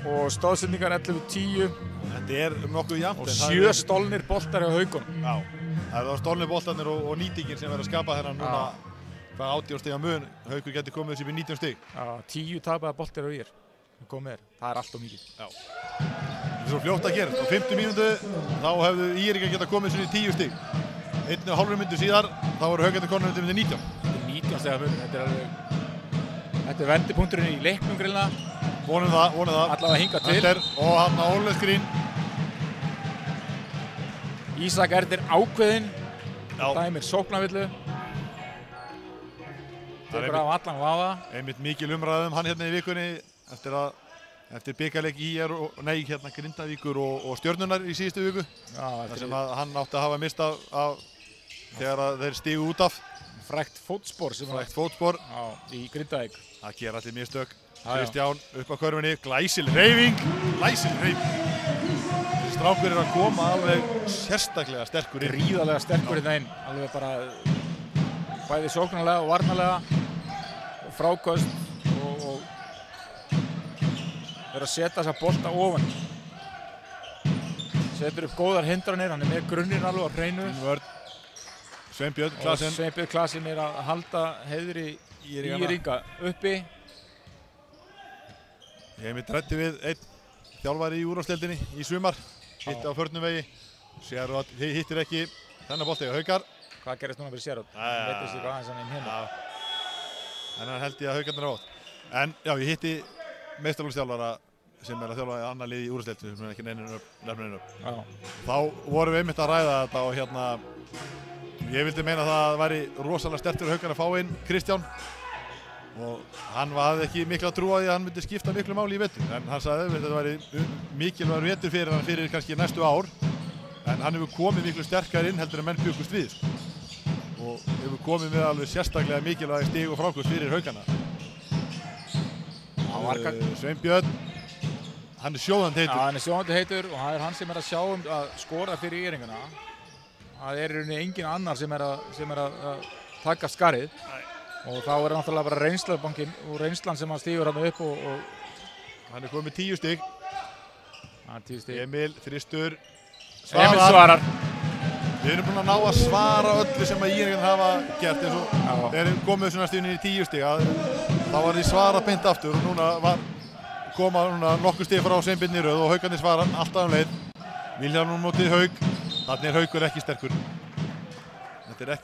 og stóðsendingar 11-10 Þetta nokkuð jafnt. og 7 stolnir boltar hjá Haukunum. Já, það eru stolnir boltarnir og nýtingin sem verður að skapa þennan núna hvað 18 stiga mun. Haukur getur komið þessi upp í 19 stig. Já, 10 tapaða boltar á ír. Það allt of mikið. Já. Það er svo fljótt að gera. Á 50 mínútu þá hefðu Íringar geta komið þessi í 10 stig. 1,5 mínútu síðar þá voru Haukarnir konur undir 19. Þetta er 19 stiga mun. Þetta er vendipunkturinn í leiknum grilla. Vonum það. Allavega hingað til. Og hann á Óli Skrín. Ísak Erdir ákveðinn. Já. Dæmir sóknarvillu. Tekur á allan vafa. Einmitt mikil umræðum hann hérna í vikunni eftir bikarleik IR Grindavíkur og Stjörnunar í síðustu viku. Já, þar sem að hann átti að hafa mist af þegar þeir stigu út af. Frægt fótspor í Grindavík. Það gera allir mistök. Kristján upp á körfunni, glæsileg hreyfing. Þessi strákur að koma alveg sérstaklega sterkur inn. Gríðarlega sterkur inn. Alveg bara bæði sóknarlega og varnarlega og fráköst og er að setja þessa bolta ofan. Setur upp góðar hindranir, hann með grunninn alveg á hreinu. Sveinbjörn Klasen. Og Sveinbjörn Klasen að halda heiðri Íringa uppi. Ég hef mitt rætti við einn þjálfari í úrvalsdeildinni í sumar. Hitti á förnum vegi. Sérot hittir ekki þennan bolta í Haukar. Hvað gerist núna fyrir Sérot? Það veitist ekki aðeins hann inn hérna. En hann held ég að Haukarnir á átt. En já, ég hitti meistaraflokksþjálfara sem að þjálfa í annar lið í úrvalsdeildinni sem ekki nefnir upp. Þá vorum við einmitt að ræða þetta og ég vildi meina að það væri rosalega sterkt fyrir Haukar að fá inn Kristján. Og hann hafði ekki mikla trú á því að hann myndi skipta miklu máli í vetur. En hann sagði að þetta væri mikilvægur vetur fyrir hann fyrir kannski næstu ár. En hann hefur komið miklu sterkar inn heldur en menn bjuggust við. Og hefur komið með alveg sérstaklega mikilvæg stig og frákost fyrir Haukana. Sveinbjörn, hann er sjóðandi heitur. Já, hann er sjóðandi heitur og það er hann sem að sjá að skora fyrir Íringana. Það er í rauninni engin annar sem er að taka skarið. Og þá er náttúrulega bara reynslubankinn og reynslan sem hann stígur hann upp og hann er komið með 10 stig. 10 stig. Emil þristur. Emil svarar. Við erum búin að ná að svara öllu sem að Íringar hafa gert eins og þeir komið svona stíðin í 10 stig. Þá var því svarað beint aftur og núna koma nokkur stig frá Sveinbjörn í röð og Haukarnir svara alltaf leið. Vilhjálmur mótið Hauk. Þannig er Haukur ekki sterkur. Þetta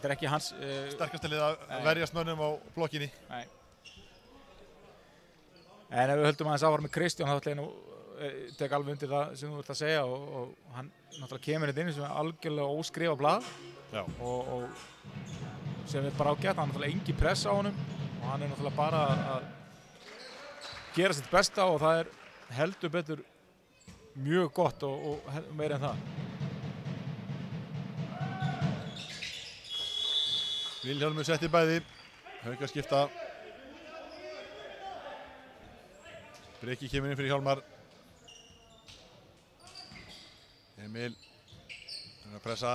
er ekki hans sterkasta lið að verjast mönnum á blokkinni. Nei. En ef við höldum aðeins áfram með Kristján þá ætla ég tek alveg undir það sem þú ert að segja og hann náttúrulega kemur hérna inn sem er algjörlega óskrifað blað. Já. Og sem er bara ágætt, hann er náttúrulega engin press á honum og hann er náttúrulega bara að gera sitt besta og það er heldur betur mjög gott og meira en það. Vilhjálmur setti bæði, Haukar skipta. Breki kemur inn fyrir Hjálmar. Emil er að pressa.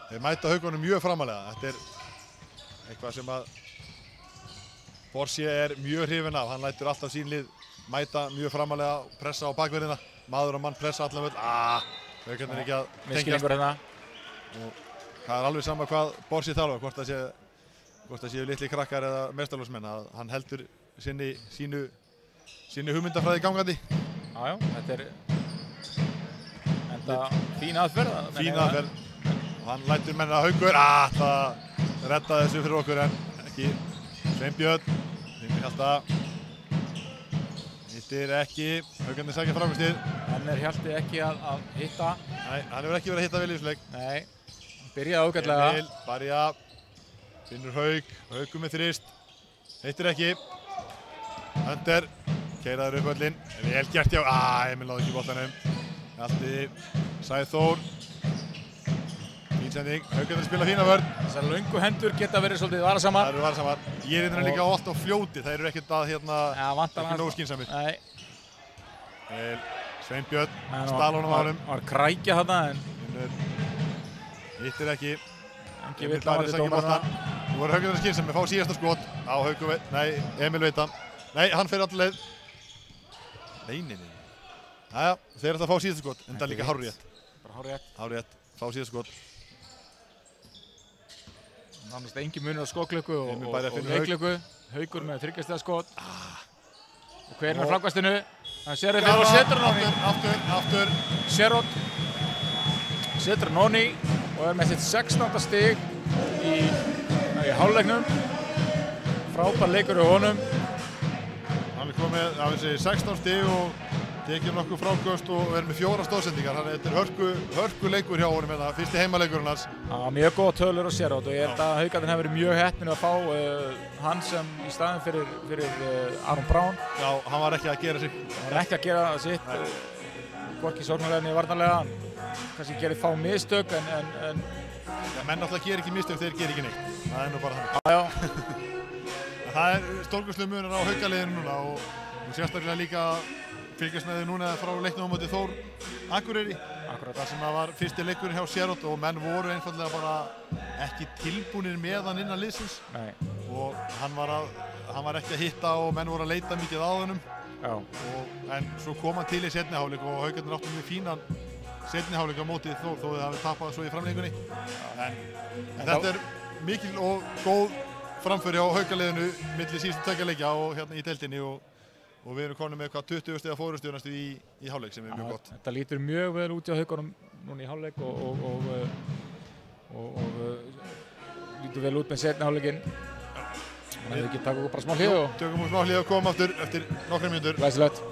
Þeir mæta Haukunum mjög framalega. Þetta er eitthvað sem að Borsi er mjög hrifinn af. Hann lætur alltaf sín lið mæta mjög framalega, pressa á bakverðina. Maður og mann pressa allan völd. Haukarnir ekki að tengjast. Það er alveg sama hvað Borsi þarf, hvort það séu litli krakkar eða meistarlóksmenn, að hann heldur sínu hugmyndafræði gangandi. Já, þetta er enda fín aðferð. Fín aðferð. Og hann lætur menn að Haukur það redda þessu fyrir okkur en ekki. Sveinbjörn, Hjalta. Hittir ekki, Haukarnir sækja framstig. Hann er Hjalti ekki að hitta. Nei, hann hefur ekki verið að hitta vel í þessu leik. Nei. Byrjaði ágætlega. Emil, Barja, finnur Hauk, Haukur með þrist, hittir ekki. Önder, keiraður upp völlinn, vel gert hjá, Emil náði ekki boltanum. Hjalti, Sæþór, fín sending, Haukarnir spila fína vörn. Þessar löngu hendur geta verið svolítið varasamar. Það eru varasamar. Ég er líka allt á fljóti, það eru ekkert að ekki nógu skynsamir. Nei. Sveinbjörn, Stalónum ánum. Var krækja þarna en hittir ekki. Ekki vill á þetta dómarna. Nú voru Haukarnir skynsamir, fá síðasta skot á Hauku, nei, Emil veit hann. Nei, hann fer allir leið. Nei. Jæja, þeir ætla að fá síðasta skot, en það er líka hárrétt. Bara Hárrétt, fá síðasta skot. Nánast engin munur á skotklukku og leikklukku. Haukur með 3 stiga skot. Og hver er framkastinu? Það sér þetta og setur hann Noni. Aftur. Sherrod setur hann Noni og er með sitt 16. stig í hálfleiknum. Frábær leikur á honum. Hann er komið, 16 stig og tekið nokkuð fráköst og er með 4 stóðsendingar. Þetta er hörku leikur hjá honum hérna, fyrsti heimaleikurinn hans. Mjög góð tölur á Sherrod og ég held að Haukarnir hefur verið mjög heppnir að fá hann sem í staðinn fyrir Aron Brán. Já, hann var ekki að gera sig. Hann var ekki að gera sitt, hvorki sóknarlega niður varnarlega. Hann kannski gerir fá mistök en menn náttúrulega gerir ekki mistök, þeir gerir ekki neitt. Það er nú bara þannig. Já. Það er stórkostlegur munur á Haukaliðinu núna og sérstaklega líka fylgjast með þau núna frá leiknum á móti Þór Akureyri. Akkurat. Það sem var fyrsti leikurinn hjá Sherrod og menn voru einfallega bara ekki tilbúnir með hann innan liðsins. Nei. Og hann var ekki að hitta og menn voru að leita mikið að honum. Já. En svo kom hann til í seinni hálfleik og Haukarnir áttu mjög fínan seinni hálfleik á móti Þór þó þau hafi tapað svo í framlengingunni. En þetta er mikil og góð framför hjá Haukaliðinu milli síðustu 2 leikja og hérna í deildinni og við erum komin með 20 stiga fórustu næstu í hálfleik sem er mjög gott. Þetta lítur mjög vel út hjá Haukunum núna í hálfleik og lítur vel út með seinni hálfleikinn. Þannig að við getum takað okkur bara smá hlið og tökum okkur smá hlið og komum aftur eftir nokkrar mínútur. Glæsilegt.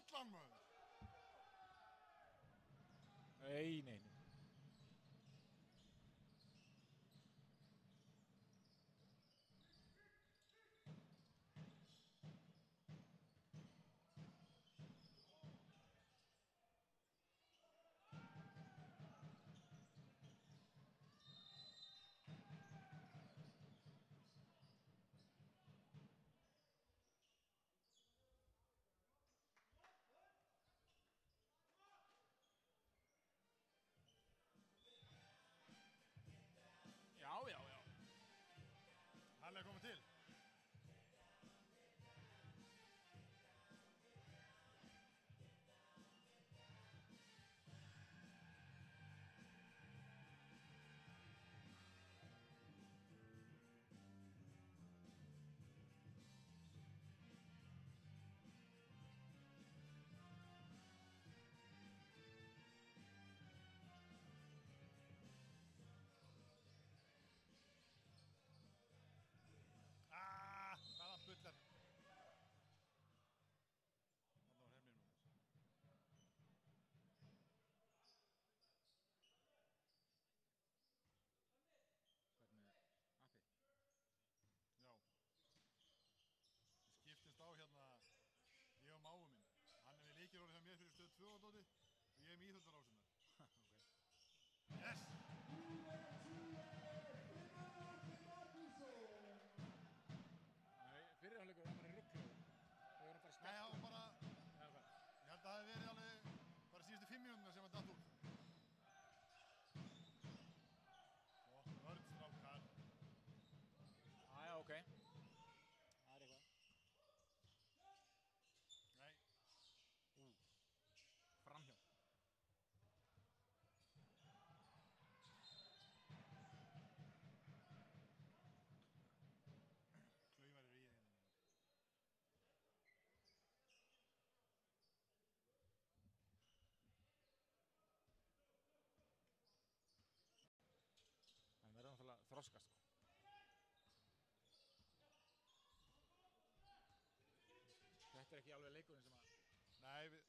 vill hann maður? Nei. Já. Hann komið til. Hvaða bullar. Þarna var Hermir maður. Hvernig appi? Já. Við skiptumst á hérna, ég og mágu minn. Hann við lykilorðið hjá mér fyrir stöð 2 á dótið og ég með íþróttarásinnar. Ok. Yes! Fyrir hálfleikur var bara í ruglu. Það var bara Nei, það var bara, Eða hvað? ég held að það hefði verið alveg bara síðustu 5 mínúturnar sem hann datt úr. Gott vörn, strákar. Já, ok. Það er eitthvað. Nei. Framhjá. Klaufar eru í hérna. Það verður náttúrulega þroskast, sko. Þetta er ekki alveg leikurinn sem að... Nei, við...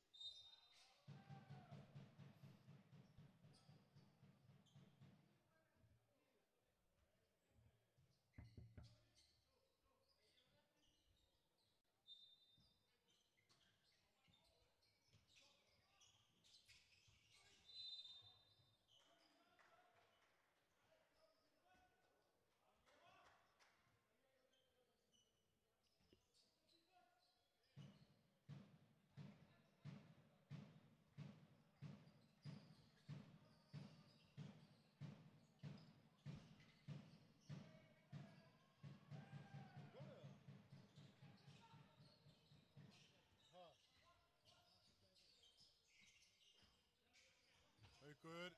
Haukur.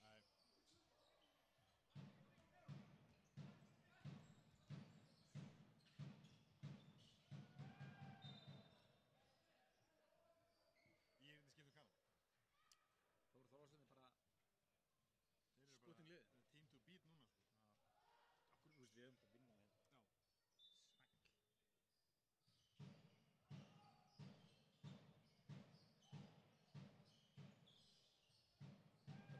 Nei. Ég er skipt kanal. Þór Þorvaldsson er bara Þeir eru Skotinn liðið. bara team to beat núna, sko. okkur, þú veist, við höfum að vinna hérna. Já. Snæll.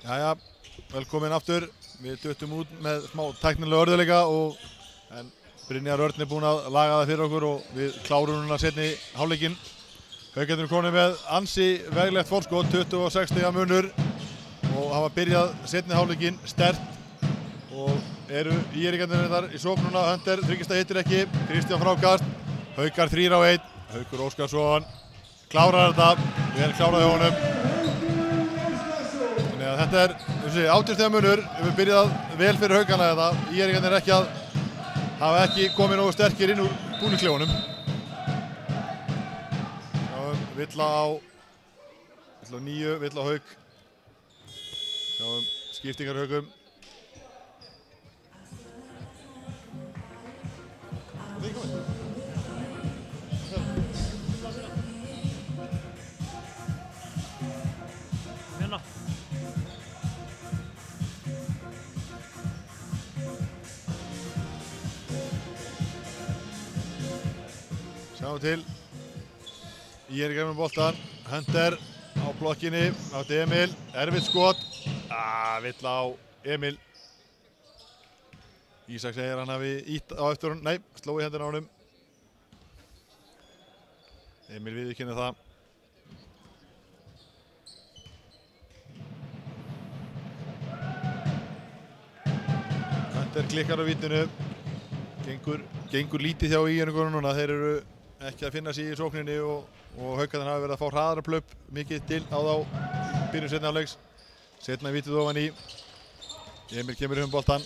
Jæja, velkomin aftur. Við duttum út með smá tæknilega örðuleika en Brynjar Örn búinn að laga það fyrir okkur og við klárum núna seinni hálfleikinn. Haukarnir konið með ansi veglegt forskot, 26 stiga munur og hafa byrjað seinni hálfleikinn sterkt og eru ÍR-ingarnir þar í sókn núna. Hunter, þryggjasta hittir ekki, Kristján frákast, Haukar 3-1, Haukur Óskarsson klárar þetta, vel kláraði honum. Þannig að þetta er 18 stiga munur, við byrjað vel fyrir Haukana þetta. ÍR-ingarnir hafa ekki komið nógu sterkir inn úr búningsklefunum. Villa á 9, Villa á Hauk. Sjáum skiptingar Haukum. Sjáum til. ÍR með boltan, Hunter á blokkinni, átti Emil, erfitt skot, Villa á Emil. Ísak segir hann hafi ítt á eftir hún, nei, sló í hendina á honum. Emil viðurkennir það. Hunter klikkar á vítinu, gengur lítið hjá ÍR-ingunum núna, þeir eru ekki að finna sig í sókninni og Haukarnir hafa verið að fá hraðara plöpp mikið til á þá byrjun seinni hálfleiks. Seinna vítið ofan í. Emil kemur boltan.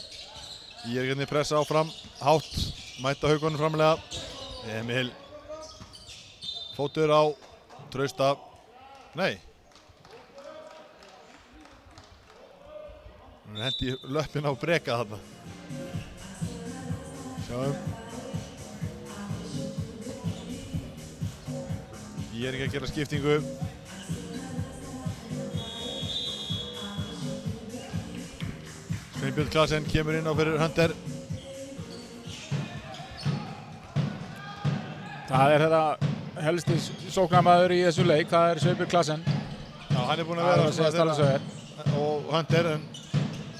ÍR-ingarnir pressa áfram, hátt, mæta Haukunum framlega. Emil. Fótur á Trausta. Nei. Hann hendi löppin á Breka þarna. Sjáum. Ég ekki að gera skiptingu. Sveinbjörn Klasen kemur inn á fyrir Hunter. Það er þetta helsti sóknarmaður í þessu leik, það er Sveinbjörn Klasen. Já, hann er búinn að vera og Hunter, en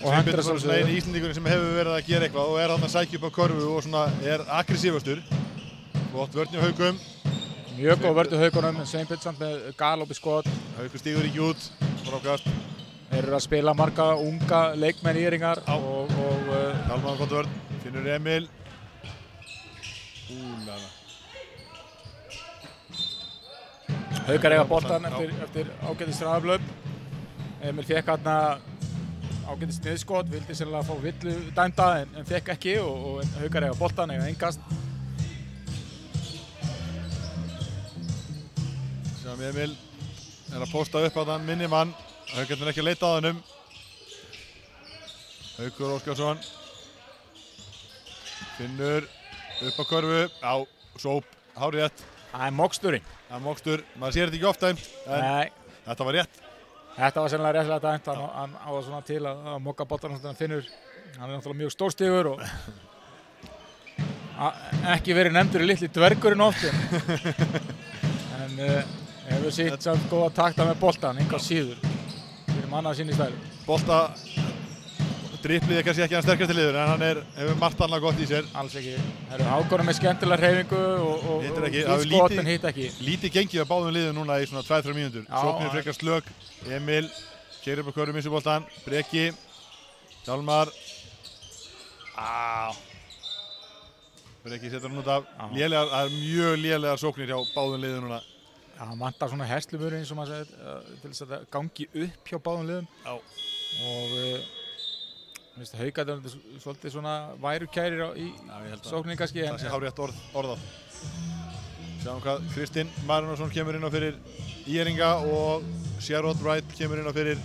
Sveinbjörn er svona eini Íslendingurinn sem hefur verið að gera eitthvað og er hann að sækja upp á körfu og svona er aggressívastur. Gott vörn hjá Haukum. Mjög góð vörn hjá Haukunum, Sveinbjörn samt með galoppi skot. Haukur stígur ekki út, frákast. Þeir eru að spila marga unga leikmenn ÍR-ingar og Kalman gott vörn, finnur Emil. Haukar eiga boltan eftir ágætis hraðablöp. Emil fekk hérna ágætis sniðskot, vildi sennilega fá Villu dæmda en fekk ekki og Haukar eiga boltan, eiga engast. Sjáum Emil er að posta upp á þann minni mann. Haukarnir er ekki að leita á hennum. Haukur Óskarsson. Finnur upp á körfu. Já, sóp, hárrétt. Það er moksturinn. Það er mokstur, maður sér þetta ekki oft dæmt, en þetta var rétt. Þetta var sennilega réttlega dæmt, hann á það svona til að mokka boltan hann Finnur. Hann er náttúrulega mjög stórstígur og ekki verið nefndur í litli dvergurinn oft en hefur sýnt samt góða takta með boltan, engar síður. Fyrir manna sín í stælu. Bolta driplið er kannski ekki hans sterkasti liður en hann hefur margt annað gott í sér. Alls ekki. Hákonum með skemmtilega hreyfingu og skot en hitt ekki. Lítið gengið á báðum liðum núna í svona 2-3 mínútur. Sóknir frekar slök. Emil keyrir upp á körfu missuboltan. Breki. Hjálmar. Breki setur hann út af. Lélegar, það er mjög lélegar sóknir hjá báðum liðum núna. Það vantar svona herslumur eins og maður segir til þess að það gangi upp hjá báðum liðum. Já. Og Haukar er svolítið svona værukærir í sókninni kannski. Það sé hárrétt orðað. Sjáum hvað Kristinn Marinósson kemur inn á fyrir ÍR-inga og Sherrod Wright kemur inn á fyrir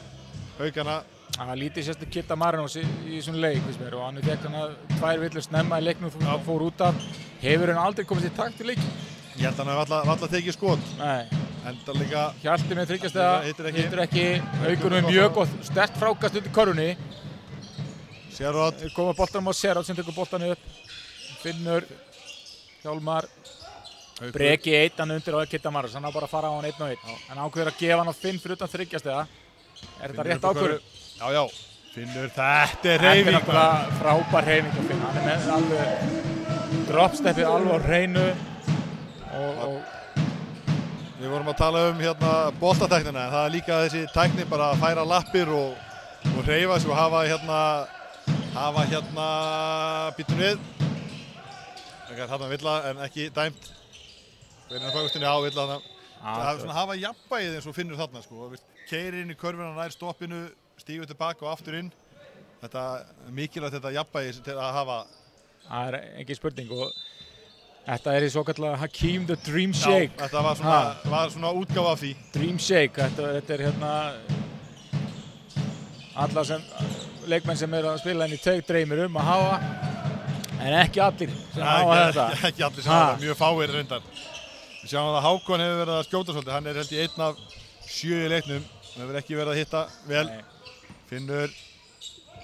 Haukana. Það var lítið sérstu Kitta Marinós í þessum leik, finnst mér, og hann fekk hana 2 villur snemma í leiknum og fór út af. Hefur hann aldrei komist í takt í leikinn? Ég held að hann hef alltaf tekið skot. Nei. Enda líka... Hjalti með þryggjastega, hittir ekki. Haukur með mjög gott, sterkt frákast undir körfunni. Sherrod. Koma boltanum á Sherrod sem tekur boltan upp. Finnur, Hjálmar. Breki 1 hann undir og Kitta Marinós. Hann á bara að fara á hann 1-1. Hann ákveður að gefa hann á Finn fyrir utan þryggjastega. Er þetta rétt ákvörðun? Já, Finnur, þetta er Þetta er hreyfing. náttúrulega frábær hreyfing að finna. Hann er með alveg dropsteppið alveg á hreinu og Við vorum að tala um hérna boltatæknina, en það er líka þessi tækni bara að færa lappir og hreyfa sig og hafa hérna býtum við. Það er hérna villa en ekki dæmt. Verðin að fagustinni á villa þarna. Það er svona að hafa jafnvægið eins og Finnur þarna sko. Keyrir inn í körfuna, nær stoppinu, stígur tilbaka og aftur inn. Þetta er mikilvægt þetta jafnvægi til að hafa. Það er engin spurning og þetta er í svokallega Hakeem the Dream Shake. Já, þetta var svona útgáfa af því. Dream Shake, þetta er hérna alla leikmenn sem eru að spila inn í taug dreymir að hafa, en ekki allir sem hafa þetta. Ekki allir sem hafa, mjög fáir reyndar. Við sjáum að Hákon hefur verið að skjóta svolítið, hann er held í 1 af 7 í leiknum, hann hefur ekki verið að hitta vel. Finnur,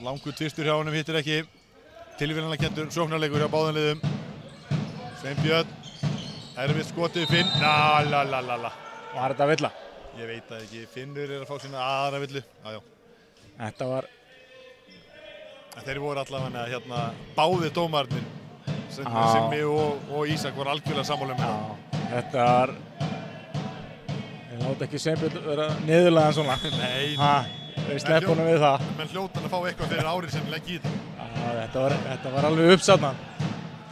langur tvistur hjá honum, hittir ekki, tilvíðanlega kentur sóknarleikur hjá báðum liðum. Sveinbjörn, erfitt skotið Finn, lalalala. Var þetta villa? Ég veit það ekki, Finnur er að fá sína aðra villu. Þetta var... Þeir voru allavega hérna báðir dómarnir, Simmi og Ísak voru algjörlega sammála um það. Þetta var... Ég láti ekki Sveinbjörn vera niðurlega svona. Nei. Við sleppum við það. Menn hljótan að fá eitthvað fyrir árið sem legg í þetta. Þetta var alveg uppsatnað.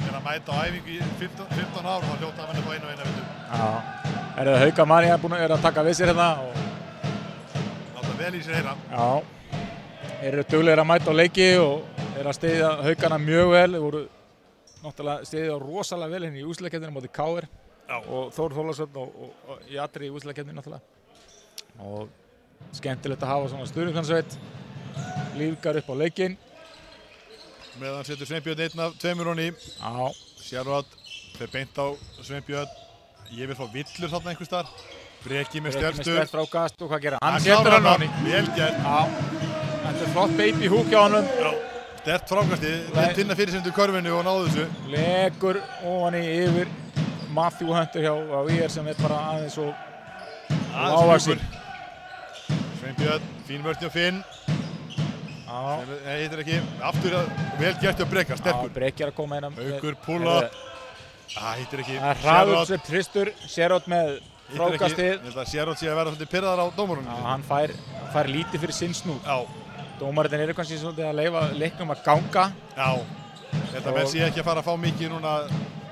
Þegar að mæta á æfingu í 15 ár þá hljóta að menna fá einu villu. Já. Hauka María er að taka við sér hérna og... Láta vel í sér heyra. Já. Eru duglegir að mæta á leiki og eru að styðja Haukana mjög vel. Þeir voru náttúrulega styðja rosalega vel inn í úrslitakeppninni móti KR og Þór Þórðarsson og Jatri í úrslitakeppninni náttúrulega. Og skemmtilegt að hafa svona stuðningsmannsveit lífgar upp á leikinn. Meðan setur Sveinbjörn 1 af 2 honni. Já. Sjarvad fer beint á Sveinbjörn. Ég vil fá villur þarna einhvers staðar. Breki með stjörnstur. Breki með stjörn frá kast og hvað gera? Hann setur hann á honni. Vel gert. Já. Þetta er flott baby húk hjá honum. Já. Stert frákastið. Þeir tinna fyrir sem til körfinu og náðu þessu. Legur ofan í yfir Matthew Hunter hjá IR sem er bara aðeins og lágvaxinn. Sveinbjörn, fín vörn hjá Finn. Nei, hittir ekki. Aftur vel gert hjá Breka, sterkur. Já, Breki er að koma inn. Haukur, pull-up. Hittir ekki. Það er hraður sem tristur. Sérot með frákastið. Ég held að Sérot sé að vera svolítið pirraðar á dómarunum. Já, hann fær lítið fyrir sinn snúð. Já. Dómarinn eru kannski svolítið að leyfa leiknum að ganga. Já. Þetta menn sé ekki að fara að fá mikið núna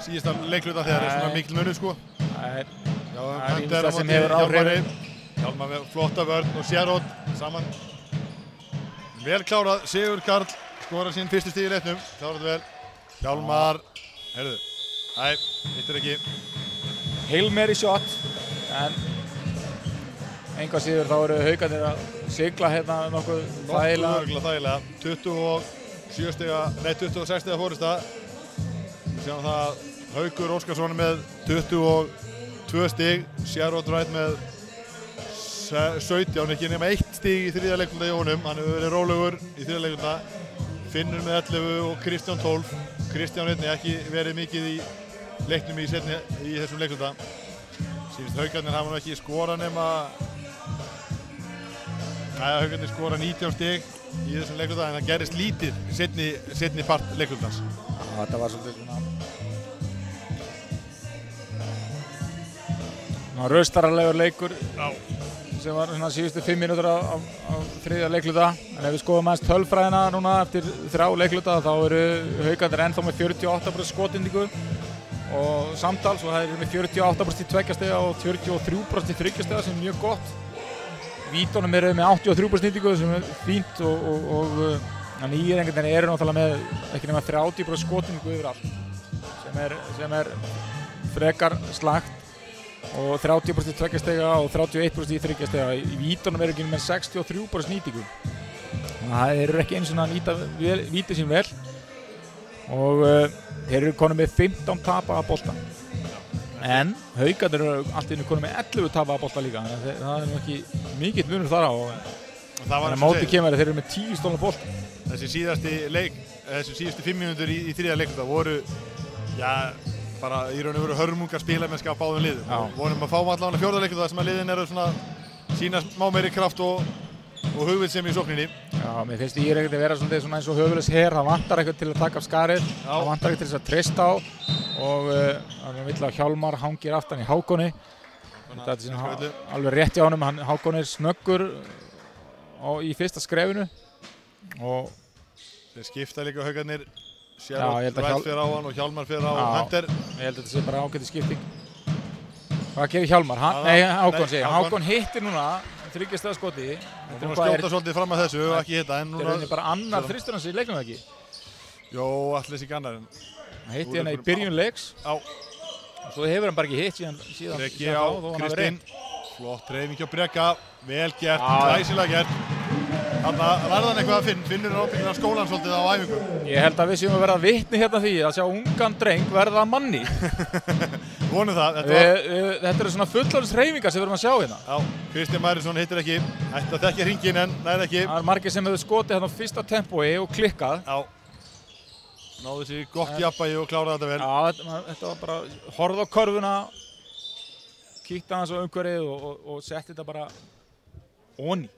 síðasta leikluta þegar það er svona mikil munur sko. Það er ýmislegt sem hefur áhrif. Hjálmar með flotta vörn og Sérot saman. Vel klárað, Sigur Karl skorar sín fyrstu stig í leiknum. Klárað vel. Hjálmar, heyrðu. Æ, hittir ekki. Hail Mary shot, en enga síður þá eru Haukarnir að sigla hérna nokkuð þægilega. 26 stiga fórusta. Við sjáum það Haukur Óskarsson með 22 stig, Sjarod Rætt með 17, ekki nema 1 stig í þriðja leikluta í honum. Hann hefur verið rólegur í þriðja leikluta. Finnur með 11 og Kristján 12. Kristján einnig ekki verið mikið í leiknum í þessum leikluta. Síðust Haukarnir hafa nú ekki skorað nema... Haukarnir skora 19 stig í þessum leikluta en það gerist lítið seinni part leiklutans. Þetta var svolítið svona raustaralegur leikur sem var svona síðustu 5 mínútur á þriðja leikluta. En ef við skoðum aðeins tölfræðina núna eftir 3 leikluta þá eru Haukarnir ennþá með 48% skotindingu og samtals og það er með 48% í 2 stiga og 43% í 3 stiga sem er mjög gott. Vítunum eru með 83% nýtingu sem er fínt og nýjengarnir eru náttúrulega með ekki nema 30% skotindingu yfir allt sem er frekar slagt og 30% í 2 stiga og 31% í 3 stiga. Í vítunum eru ekki með 63% nýtingu. Það eru ekki eins og að nýta víti sín vel og þeir eru konum með 15 tapaða bolta. En Haukarnir eru allt í einu konum með 11 tapaða bolta líka, þannig að það er nú ekki mikill munur þar á. Þannig að móti kemur þeir eru með 10 stolna bolta. Þessi síðustu 5 mínútur í þriðja leikluta voru, bara í raun og veru hörmungar spilamennska á báðum liðum. Vonum að fá allavega fjórða leikluta þar sem að liðin eru svona sína smá meiri kraft og hugvitsemi í sókninni. Já, mér finnst ég ekkert að vera svolítið svona eins og höfuðlaus her, það vantar eitthvað til að taka af skarið, það vantar eitthvað til þess að treysta á og það vill að Hjálmar hangir aftan í Hákoni. Þetta er svona alveg rétt hjá honum, Hákon snöggur í fyrsta skrefinu og þeir skipta líka haugarnir, Sherrod Wright fyrir á hann og Hjálmar fyrir á Hunter. Ég held að þetta sé bara ágætis skipting. Hvað gerir Hjálmar? Hákon hittir núna 3 stiga skoti. Hann búinn að skjóta svolítið fram að þessu og ekki hitta en núna... Þetta er bara annar þristur hans í leiknum ekki? Jó, allir sig annar en... Hann hitti hérna í byrjun leiks. Já. Og svo hefur hann bara ekki hitt síðan Breki á Kristinn. Flott hreyfing hjá Breka. Vel gert, glæsilega gert. Þarna lærði hann eitthvað að finnur hann ábyggilega skólan svolítið á æfingu. Ég held að við séum að vera vitni hérna því að sjá ungan dreng verða manni. Vonum það. Þetta eru svona fullorðins hreyfingar sem við erum að sjá hérna. Já, Kristinn Marinson hittir ekki. Ætti að þekkja hringinn en nær ekki. Það er margir sem hefur skotið hérna á fyrsta tempói og klikkað. Já. Náðu sér gott jafnvægi og kláraði þetta vel. Já, þetta var bara horfð á körfuna, kíkti aðeins á umhverfið og setti þetta bara onni.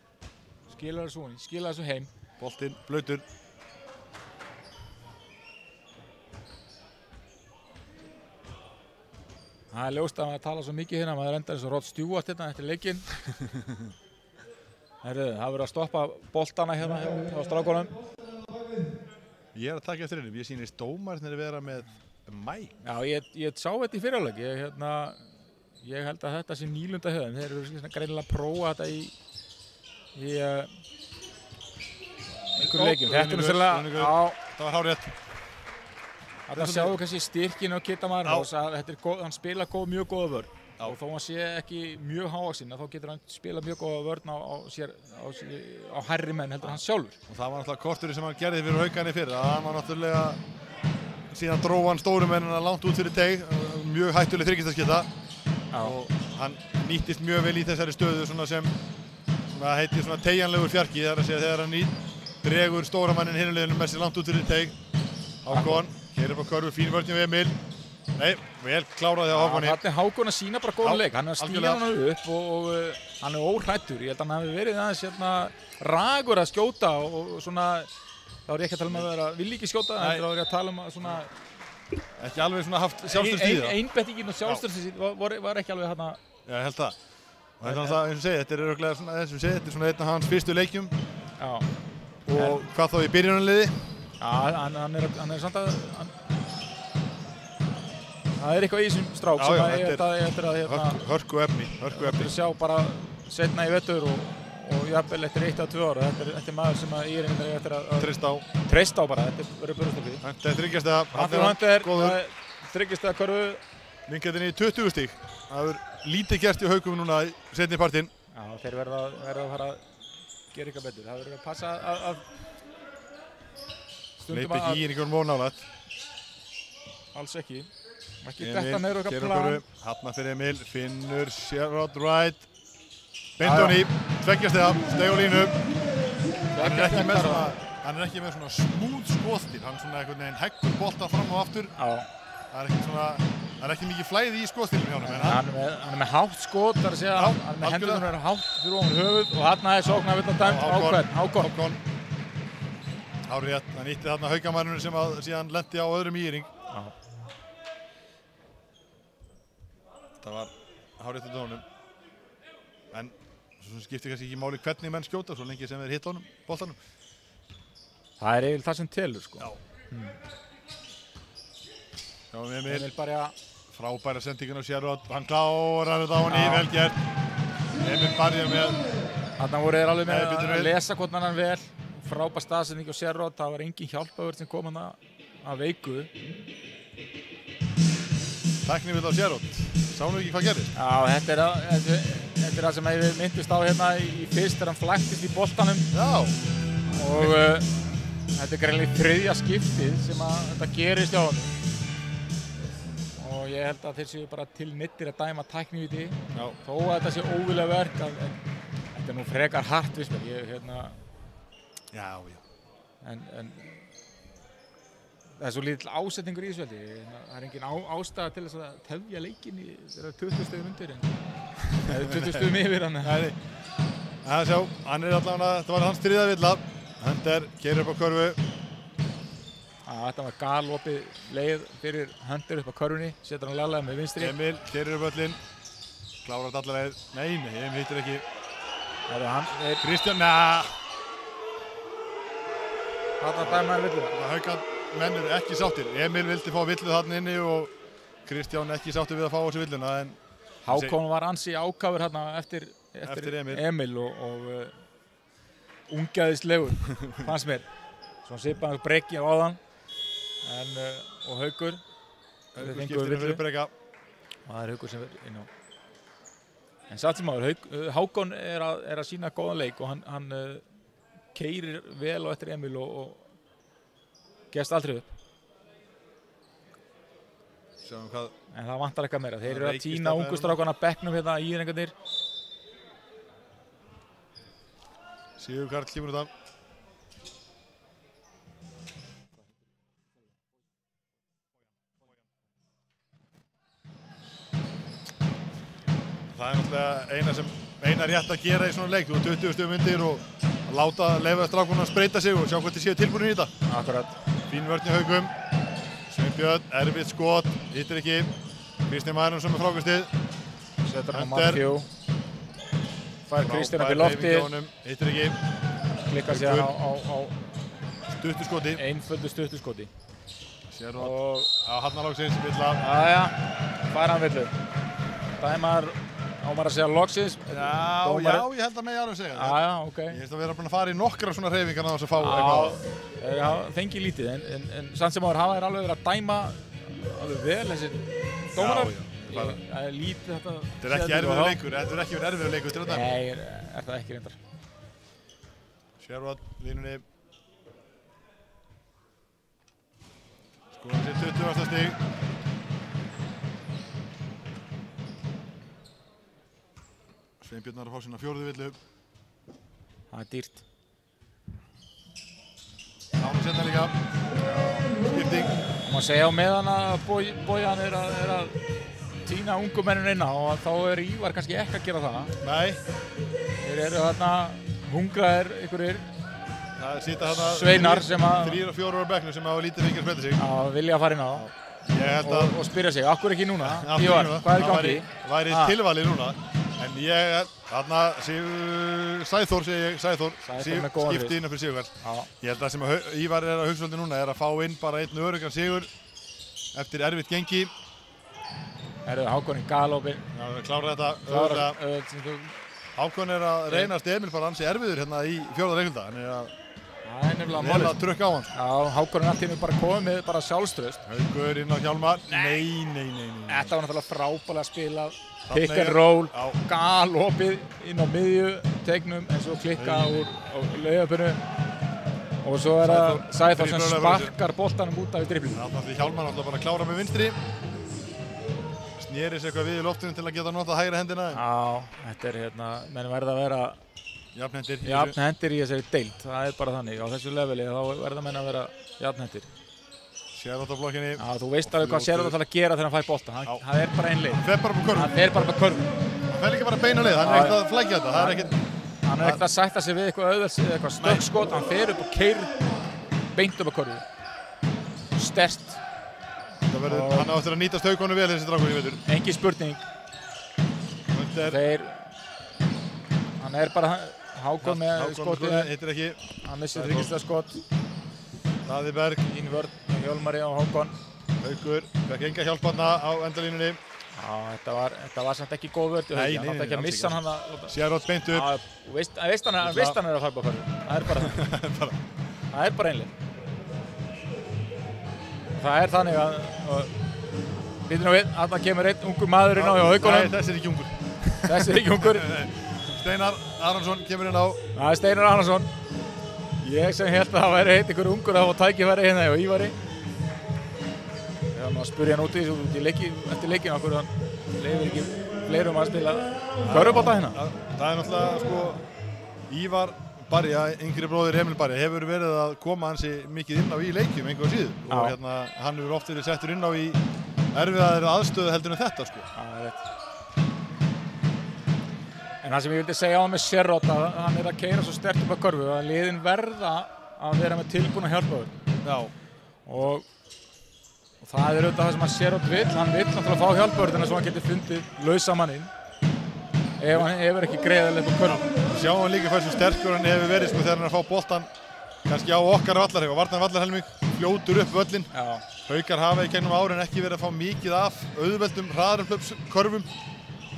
Skila þessu heim. Boltinn blautur. Það er ljóst að maður tala svo mikið hérna, maður endar eins og Rod Stewart hérna eftir leikinn. Það verður að stoppa boltana hérna hjá strákunum. Ég að taka eftir hennum, ég sýnist dómarnir að vera með mæk. Já, ég sá þetta í fyrirháleik. Ég held að þetta sé nýlunda höfðum. Þeir eru greinilega að prófa þetta í einhverjum leikjum. Þetta er sérlega, það var hárrétt. Þetta sjáum við kannski styrkinu á Kitta Marinson. Hann spila mjög góða vörn. Og þó hann sé ekki mjög hávaxinn, þá getur hann spila mjög góða vörn á hærri menn heldur hann sjálfur. Og það var náttúrulega korturinn sem hann gerði fyrir Haukarnir fyrir. Hann var náttúrulega, síðan dróð hann stóru mennina langt út fyrir teig, mjög hættuleg þriggjastasketta. Og hann nýttist mjög vel í þessari stöðu sem heitir svona teigjanlegur fjarki. Það er að segja þegar hann dregur stóra mannin hinuleginu með sér langt út fyrir teig. Hákon, hér upp á körfu, fín vörn hjá Emil. Nei, vel kláraði á Hákoni. Þetta er Hákon að sína bara góðan leik. Hann er að stíla hann upp og hann er óhræddur. Ég held að hann hafi verið aðeins ragur að skjóta og svona, þá er ég ekki að tala um að vera vilji ekki skjóta, þá er ég að tala um að svona... Ekki alveg svona haft sjálfstörðstíð. Einbettingin og sjálfstörðstíð var ekki alveg hérna... Já, ég held það. Og þetta er alltaf, eins og segið, þetta er örugglega svona, eins og segið, þetta er svona einn af hans fyrstu leikjum. Já. Og hvað þá í byrjunarliði? Já, hann er samt að... Það er eitthvað í þessum strák sem ég eftir að hörku efni. Eftir að sjá bara seinna í vetur og jafnvel eftir 1 eða 2 ára. Þetta er maður sem ég er eftir að treysta á bara. Þetta verður börjastofið. Þetta er þryggjastega. Hunter, 3 körfu. Vinketin í 20 stík. Það verður lítið gert í Haukum núna í seinni partinn. Já, þeir verða að fara að gera eitthvað betur. Það verður að passa að stundum að... Leiti ekki einhvern mónálat. Alls ekki. Ekki detta neyru okkar plan. Hafna fyrir Emil, finnur Sherrod Wright. Bindoni, tveggjastega, steg á línu. Hann er ekki með svona smúð skoðstíl. Hann svona einhvern veginn heggur boltan fram og aftur. Það er ekki mikið flæði í skoðstílum hjá honum. Hann er með hátt skot, það er að segja. Hann er með hendurnar hátt fyrir ofan höfuð og þarna er sóknarvilla dæmt Hákon. Hárrétt, hann nýtti þarna Haukamannur sem síðan lenti á öðrum íring. Það var hárrétt undir honum. En svo skiptir kannski ekki máli hvernig menn skjóta svo lengi sem þeir hitta honum, boltanum. Það er eiginlega það sem telur sko. Já, Emil bara frábæra sendingin á Sherrod. Hann klárar þetta á hann vel gert. Emil barjar með. Þarna voru þeir alveg með að lesa hvort hann vel. Frábær staðsending á Sherrod. Það var engin hjálpavörð sem kom hann að veiku. Tæknivill á Sherrod. Sáum við ekki hvað gerðist? Já, þetta er það sem við myndist á hérna í fyrst þegar hann flæktist í boltanum. Já. Og þetta er greinilega 3. skiptið sem þetta gerist hjá honum. Og ég held að þeir séu bara til nittir að dæma tæknivíti. Já. Þó að þetta sé óvilja verk. Þetta er nú frekar hart, viss mér. Já. En það er svo lítill ásetningur í þessu veldi. Það er engin ástæða til þess að tefja leikinn í þeirra 20 stigum undir. Það er 20 stigum yfir hann. Það sjá, hann er allavega, þetta var hans 3. villa. Hunter keyrir upp á körfu. Þetta var galopið leið fyrir Hunter upp á körfunni. Setur hann laglega með vinstri. Emil keyrir upp völlinn. Klárar þetta alla leið. Nei, Emil hittir ekki. Kristján, Þarna dæmaði villu. Haukar menn eru ekki sáttir. Emil vildi fá villu þarna inni og Kristján ekki sáttur við að fá þessu villuna. Hákon var ansi ákafur hérna eftir Emil og ungæðislegur, fannst mér. Svo svipaði breki á áðan og Haukur. Haukur skiptir fyrir breka. Og það Haukur sem er inn á. En satt sem áður, Hákon er að sýna góðan leik og hann keyrir vel á eftir Emil og gefst aldrei upp. Sjáum hvað. En það vantar eitthvað meira. Þeir eru að tína ungu strákana bekknum hérna í írengarnir. Sigur Karl kemur þetta. Það er náttúrulega eina rétt að gera í svona leik. Þú 20 stigum undir og láta leyfa strákunum að spreita sig og sjá hvað þið séu tilbúinir í þetta. Akkurat. Fín vörn í Haukum. Sveinbjörn, erfitt skot, hittir ekki. Kristján Marinósson með frákastið. Setur hann á Matthew. Fær Kristján upp í lofti. Hittir ekki. Klikkar síðan á stuttuskoti. Einföldu stuttuskoti. Sér og á hafnalóksins, villa. Jæja, fær hann villu. Dæmar á maður að segja loksins. Já, ég held að mig alveg segja það. Já, ok. Ég held að vera búin að fara í nokkra svona hreyfingar á þess að fá eitthvað. Já, fengi lítið, en samt sem áður hafa þér alveg verið að dæma alveg vel þessir dómarar. Það er lítið þetta. Þetta er ekki erfiður leikur, þetta er ekki verið erfiður leikur til þetta. Nei, er það ekki reyndar. Sherwood, línunni. Skoðum sér 20. stig. Sveinbjörn að fá sína 4. villu. Það er dýrt. Nánu setna líka. Skipting. Og maður segja á meðan að Bojan er að tína ungu mennin inn á og þá er Ívar kannski ekki að gera það. Nei. Þeir eru þarna hungraðir einhverjir sveinar sem að 3 og 4 á bekknum sem hafa lítið fengið að spila sig. Já, vilja að fara inn á og spyrja sig, akkur ekki núna? Ívar, hvað er í gangi? Það væri tilvalið núna. En þarna Sæþór skipti inn fyrir Sigurkarl. Ég held að það sem Ívar er að hugsa svolítið núna er að fá inn bara einn öruggan sigur eftir erfitt gengi. Hákon í galopin. Já, klára þetta öðvitað. Hákon er að reynast Emil bara ansi erfiður hérna í 4. leikluta. Það er nefnilega málið. Vel að trukka á hann. Já, Hákon er allt í einu bara komið með bara sjálfstraust. Haukur inn á Hjálmar. Nei. Þetta var náttúrulega frábælega spilað. Pick and roll, galopið inn á miðjutegnum en svo klikka úr laugapinu. Og svo er það Sæþór sem sparkar boltanum út af í driblinu. Þannig að Hjálmar náttúrulega bara að klára með vinstri. Snéris eitthvað við í loftinu til að geta notað hægri hendina. Já, þetta er menn verða að vera jafnhendir í þessari deild. Það er bara þannig. Á þessu leveli þá verða menn að vera jafnhendir. Sherwood á blokkinni. Já, þú veist alveg hvað Sherwood ætlar að gera þegar hann fær bolta. Það er bara ein leið. Hann fer bara upp á körfu. Hann fer bara upp á körfu. Hann fer líka bara beina leið. Hann er ekkert að flækja þetta. Hann er ekkert að sætta sig við eitthvað auðvels eða eitthvað stökkskot. Hann fer upp og keyrir beint upp á körfu. Sterkt. Hann á eftir að nýtast Haukonum vel þessi strákur í vetur. Engin spurning. Hann er bara Hákon með skotið. Hittir ekki. Hann missir þryggjastlega skot. Daði Berg. Ín vörn með Hjálmari á Hákon. Haukur fekk enga hjálparna á endalínunni. Já, þetta var samt ekki góð vörn. Nei, hann átti ekki að missa hann að... Sherwood beint upp. Já, veist hann er að fara upp á körfu. Það er bara einleið. Það er þannig að... Býtum nú við, þarna kemur einn ungur maður inn á hjá Haukonum. Nei, þessi er ekki ungur. Þessi er ekki ungur. Steinar Aronsson kemur inn á. Það er Steinar Aronsson. Ég sem held að það væri heitt einhver ungur að fá tækifæri hérna hjá Ívari. Þegar maður spurði hann úti eftir leikinu okkur hann leyfir ekki fleirum að spila körfubolta hérna. Það er náttúrulega Ívar Barja, yngri bróðir Emil Barja, hefur verið að koma hansi mikið inn á í leikjum einhverja síður. Og hann hefur oft verið settur inn á í erfiðari aðstöðu heldur en þetta. Það er rétt. En En það sem ég vildi segja á með Sherrod að hann að keyra svo sterkt upp að körfu að liðin verða að vera með tilbúna hjálpaður. Já. Og það auðvitað það sem að Sherrod vill. Hann vill náttúrulega fá hjálpaður svo hann geti fundið lausa manninn ef hann hefur ekki greiðalegt upp á körfu. Sjáum hann líka hversu sterkur hann hefur verið sko þegar hann að fá boltan kannski á okkar vallarheg og varnar vallarhelming fljótur upp völlin. Já. Haukar hafa í gegnum árin ekki verið að fá mikið af auðveldum hraðarhlaups-körfum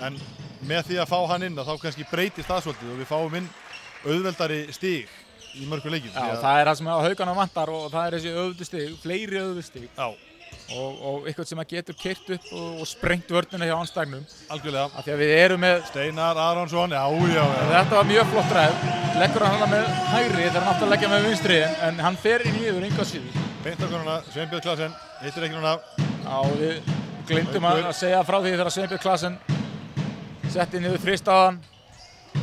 en með því að fá hann inn þá kannski breytist það svolítið og við fáum inn auðveldari stig í mörgum leikjum. Já, það það sem að Haukana vantar og það þessi auðveldu stig, fleiri auðveldu stig. Já. Og eitthvað sem að getur keyrt upp og sprengt vörnina hjá andstæðinum. Algjörlega. Af því að við erum með Steinar Aronsson, já. Þetta var mjög flott ræð. Leggur hann með hægri þegar hann átti að leggja með vinstri en hann fer inn í yfir enga síður. Beintakonuna, Sveinbjörn Klasen, hittir ekki núna. Já, við glemdum að segja frá því þegar Sveinbjörn Klasen setti niður þrýstaðan.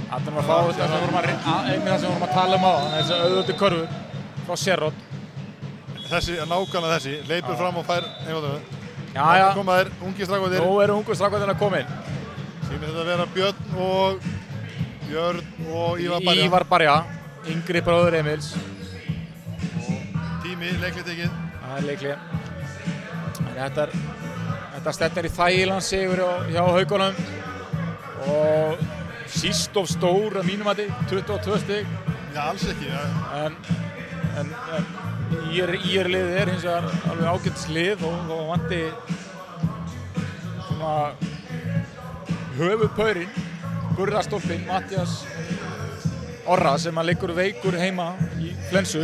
Þannig að fá þetta sem við vorum að tala um á þannig að þessi auðvöldu körfur frá Sherrod. Nákvæmlega þessi, hleypur fram og fær heimvöldunum. Já. Koma þér, ungi strákvæðir. Nú eru ungu strákvæðir að koma inn. Sýnir þetta að vera Björn og Ívar Barja. Ívar Barja, yngri bróður Emils. Og tími, leiklið tekið. Það er leiklið. Þetta stefnir í þægilegan sigur hjá Haukunum. Og síst of stór að mínum mati, 22 stig. Já, alls ekki. Ja. En IR-liðið er hins vegar alveg ágætis lið og vanti svona höfuðpaurinn, Gurrastólpinn, Mattias Orra sem að liggur veikur heima í flensu.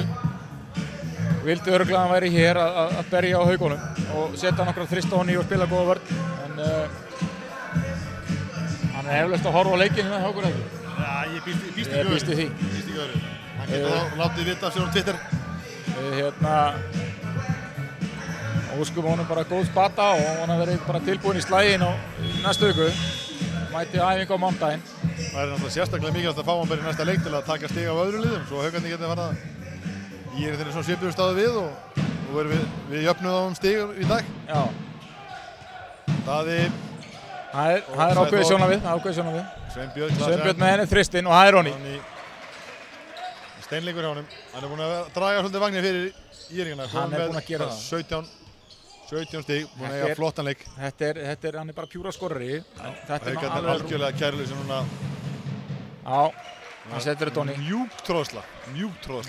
Vildi örugglega að hann væri hér að berja á Haukunum og setja nokkra þrista honni og spila góða vörn. En hann er eflaust að horfa á leikinn með Haukur ekki. Já, ég býst ekki því. Býst ekki öðru. Hann getur þá látið vita af sér á Twitter. Við óskum honum bara góð spata og hann verið bara tilbúinn í slaginn í næstu viku. Mæti æfingu á mándaginn. Það er náttúrulega sérstaklega mikilvægt að fá hann bara í næsta leik til að taka stig af öðrum liðum svo Haukarnir geti farið að þeir eru svona svipuðum staðu við og við jöfnuðum stig í dag. Já. Það er ákveðið sjónarmið. Sveinbjörn með henni þristinn og það er Ronny. Steinleikur hjá honum. Hann er búinn að draga svolítið vagnir fyrir íringana. Hann er búinn að gera það. 17 stig, búinn að eiga flottan leik. Hann er bara pjúra skorari. Haukarnir er algjörlega kæruleysi núna. Já, hann setur þetta honni. Mjúk tróðsla.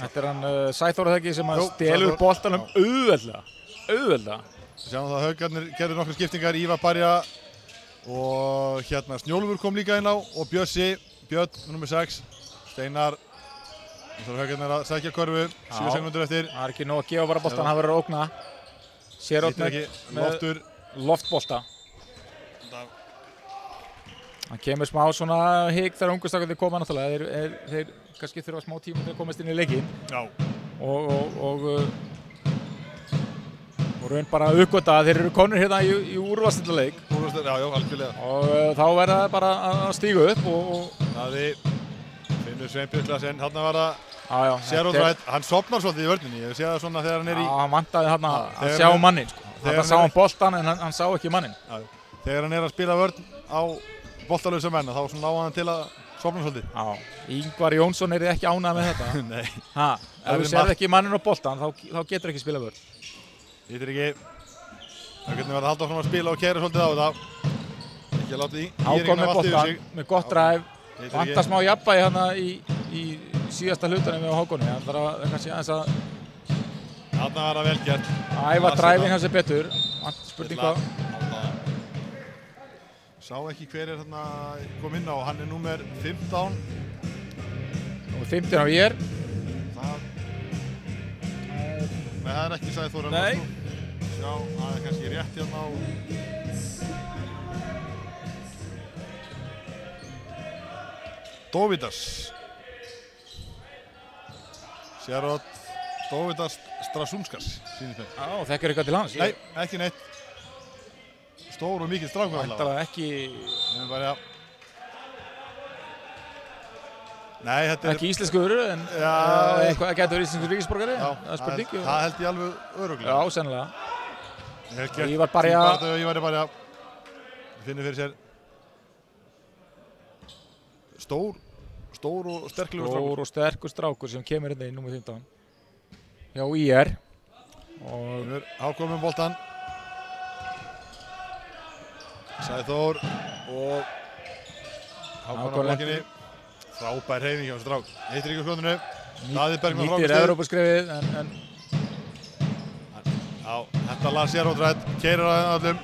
Þetta er hann Sæþór Þeggi sem að stelur boltanum auðveldlega. Sjáum það að Haukarnir gerðu nokkra skiptingar. Ívar Barja og Snjólfur kom líka inn á og Björn, nummer 6. Steinar. Það er Haukarnir að sækja körfu, 7 sekúndur eftir. Það er ekki nóg að gefa bara boltan, hann verður að ógna. Sherrod með loftbolta. Hann kemur smá svona hik þegar ungustrákarnir koma náttúrulega. Þeir kannski þurfa smá tíma til að komast inn í leikinn. Já. Og raun bara að uppgöta að þeir eru konur hérna í úrvalsdeildarleik. Já, algjörlega. Og þá verða það bara að stíga upp og það finnur Sveinbjörn Klasen, hann var það Sherrod hann sopnar svolítið í vörninni, ég sé það svona þegar hann er í... Já, hann vantaði hann að sjá mannin, sko. Hann sá hann boltan en hann sá ekki mannin. Já, þegar hann er að spila vörn á boltalausa menn, þá svona á hann til að sopna svolítið. Já, Ingvar Jónsson er ekki ánægð með þetta. Nei. Ef þú serð ekki mannin á boltan, þá getur ekki spila vörn. Getur ekki, það getur verið að halda áfram að spila og keyra svolítið á þetta. Ekki að láta í Hákon með boltan, með gott drive. Vantar smá jafnvægi hérna í síðasta hlutunum við á Hákonni. Það þarf að kannski aðeins að... Þarna var það vel gert. Æfa dræfin hans er betur. Spurning hvað? Sá ekki hver er þarna kom inn á. Hann er númer 15. Og 15 á ég. Nei, það er ekki Sæþór. Nei. Sjá, það er kannski rétt hérna á... Dovidas. Sherrod Dovidas Strasumskas. Já, þekkir eitthvað til hans? Nei, ekki neitt. Stór og mikill strákur allavega. Væntanlega ekki... Nei, þetta er... Ekki íslenskur, en eitthvað getur verið íslenskur ríkisborgari? Já, það er spurning. Það held ég alveg örugglega. Já, sennilega. Ívar Barja. Finnur fyrir sér. stór og sterklegur strákur. Stór og sterkur strákur sem kemur hérna í númer 15 hjá IR og Hákon með boltan. Sæþór og Hákon á blokkinni. Frábær hreyfing hjá strák. Hittir ekki á skotinu. Daði Bergmann nýttir Evrópuskrefið en já, þetta lag sér ótrætt. Keirir að allum.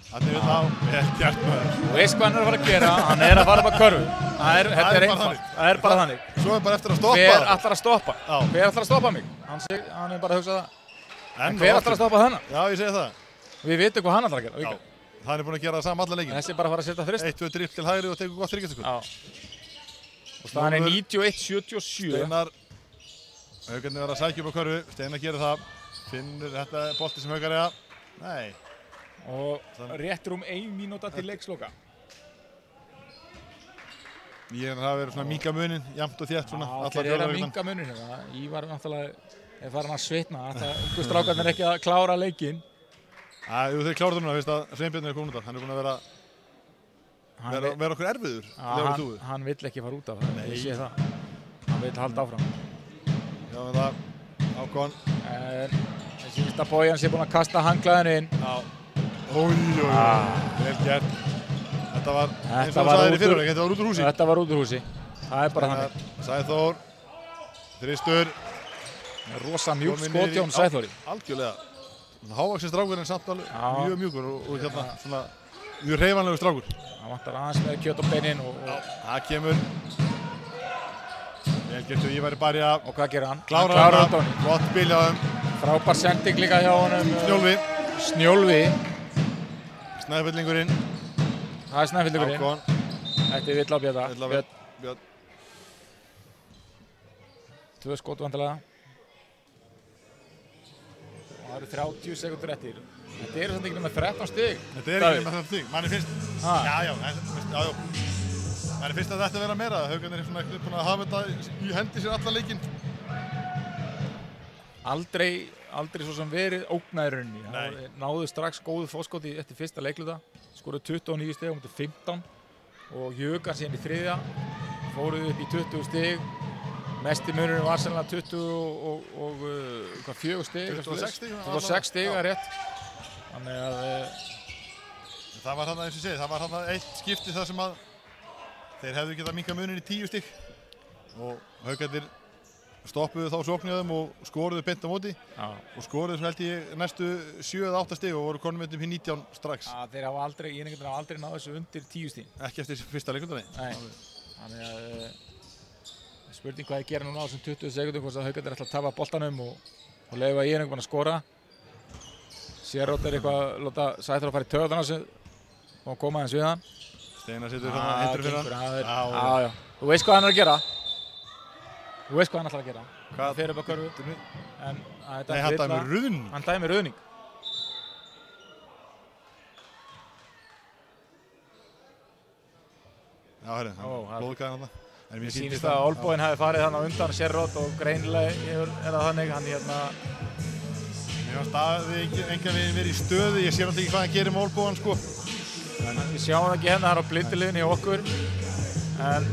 Þannig við ná, vel gert maður. þú veist hvað hann er að fara að gera, hann er að fara upp að körfu. Þetta er einfalt, það er bara þannig. Svo er bara eftir að stoppa. Hver ætlar að stoppa? Já. Hver ætlar að stoppa mig? Hann er bara að hugsa það. En Hver ætlar að stoppa þennan? Já, ég segi það. Við vitum hvað hann ætlar að gera. Já. Hann er búinn að gera það saman alla leikinn. Þessi er bara að fara að setja þrist. 1-2 drill til hægri og tekur gott þryggjastökkur. Já. Og staðan er 91-77. Steinar, Haukarnir verða að sækja upp á körfu. Steinar gerir það. Finnur þetta bolti sem Haukar eiga. Nei. Og rétt rúm 1 mínúta til leiksloka. Ég hafa verið svona minka munin, jafnt og þétt svona. Já, þeir eru að minka munin hérna. Ívar náttúrulega er farin að svitna. Ungu strákarnir ekki að klára leikinn. Jú, þeir kláruðu núna, veist að Sveinbjörn er komin út af. Hann er búinn að vera okkur erfiður. Hann vill ekki fara út af það, ég sé það. Hann vill halda áfram. Já, með það, Hákon. Ég sýnist að Bojan sé búinn að kasta hanglaðinu inn. Já. Vel gert. Þetta var, eins og þú sagðir í fyrirleik, þetta var út úr húsi. Þetta var út úr húsi. Það er bara þannig. Sæþór, þristur. Rosa mjúk skot hjá hún Sæþóri. Algjörlega. Hávaxinn strákur en samt alveg mjög mjúkur og hérna svona mjög hreyfanlegur strákur. Það vantar aðeins með kjöt á beinin og það kemur. Vel gert og Ívar í barja. Og hvað gerir hann? Klárar hann. Gott bíl hjá þeim. Frábær sending líka hjá honum. Snjólfi. Snæfellingurinn. Það er Snæfellingurinn. Hákon. Þetta er Villa Björn. Björn. 2 skot vantilega. Það eru 30 sekúndur eftir. Þetta eru samt ekki nema 13 stig. Þetta er ekki nema 13 stig. Manni finnst, já. Manni finnst að þetta vera meira. Haukarnir er svona búin að hafa þetta í hendi sér alla leikinn. Aldrei svo sem verið ógnaði rauninni. Náðu strax góðu fótskoti eftir fyrsta leikluta. Skoruðu 29 stig á móti 15 og Jökan síðan í þriðja. Fóruðu upp í 20 stig. Mesti munurinn var sennilega 20 og 4 stig. 26 stig er rétt. Þannig að það var hann eins og ég segi, það var hann eitt skipti þar sem að þeir hefðu getað minkað muninn í 10 stig og Haukarnir stoppuðu þá sóknum og skoruðu beint á móti og skoruðu svo held ég næstu 7 eða 8 stig og voru konum upp í 19 strax. Þeir hafa aldrei náðu þessu undir 10 stig. Ekki eftir fyrsta leikundinni. Nei, þannig að spurning hvað ég gera núna á þessum 20 sekundum hvort að Haukarnir ætla að tapa boltanum og leyfa einhvern að skora. Sérrótt er eitthvað að láta Sæþór að fara í töðan á sig og koma aðeins við hann. Steinar setur svona hindur fyrir hann. Já. Þú veist hvað hann er að gera. Þú veist hvað hann ætlar að gera. Hvað? Þeir eru upp á körfu. Nei, hann dæmir ruðning. Hann dæmir ruðning. Já, herri, blóðgæðan hann. Mér sýnist að Olboinn hafi farið hann á undan Sérrótt og greinilega er það þannig. Hann Mér fannst að við engan veginn verið í stöðu, ég sé náttúrulega ekki hvað hann gerir með Olboinn sko. Við sjáum það ekki hérna, það er á blindiliðinni hjá okkur. En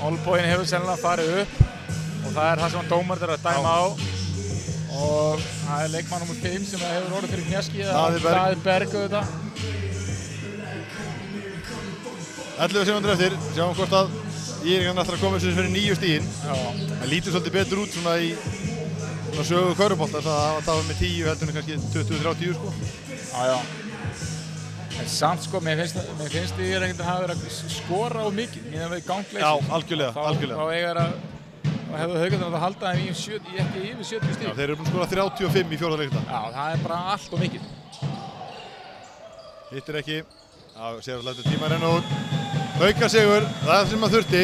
Olboinn hefur sennilega farið upp og það er það sem dómarinn er að dæma á. Og það er leikmann nr. 5 sem hefur orðið fyrir kneski, Daði Berg auðvitað. 11 sekúndur eftir, sjáum hvort að Íringarnir ætlar að koma þessu fyrir 9 stigin. Það lítur svolítið betur út svona í sögu körfubolta, það var með 10 heldur en kannski 20-30 sko. Já. En samt sko, mér finnst Íringarnir hafa verið að skora á mikið meðan við gangleysi. Já, algjörlega. Þá hefðu Haukarnir að halda þeim ekki yfir 70 stig. Já, þeir eru búin að skora 35 í fjórða leikluta. Já, það er bara allt og mikið. Hittir ekki. Já, sér að læta tíma renna út. Haukar sigur, það sem maður þurfti.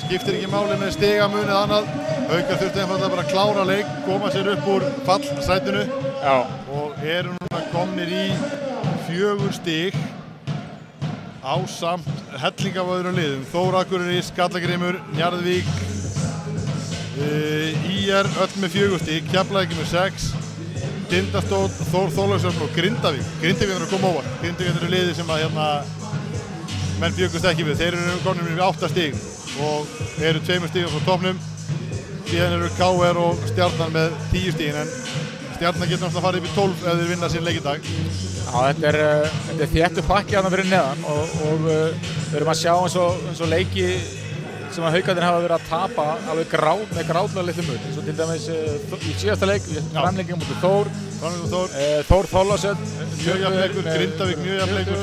Skiptir ekki máli með stigamun eða annað. Haukar þurfti einfaldlega bara að klára leik, koma sér upp úr fallsætinu og eru núna komnir í 4 stig ásamt helling af öðrum liðum. Þór Akureyri, Skallagrímur, Njarðvík, IR öll með 4 stig, Keflavík með 6, Tindastóll, Þór Þorláksson og Grindavík. Grindavík er að koma óvart. Grindavík eru liði sem að menn bjöggust ekki við. Þeir eru komnir við 8 stig og eru 2 stigum frá toppnum. Síðan eru KR og Stjarnan með 10 stigin, en Stjarnan getur náttúrulega að fara upp í 12 ef þeir vinna sinn leik í dag. Já, þetta er þéttur pakki þarna fyrir neðan og við erum að sjá eins og leiki sem að Haukarnir hafa verið að tapa alveg með grátlega litlum mun. Svo til dæmis í síðasta leik, framlenging mútið Þór, Þór Þorlákshöfn, mjög jafnleikur, Grindavík mjög jafnleikur.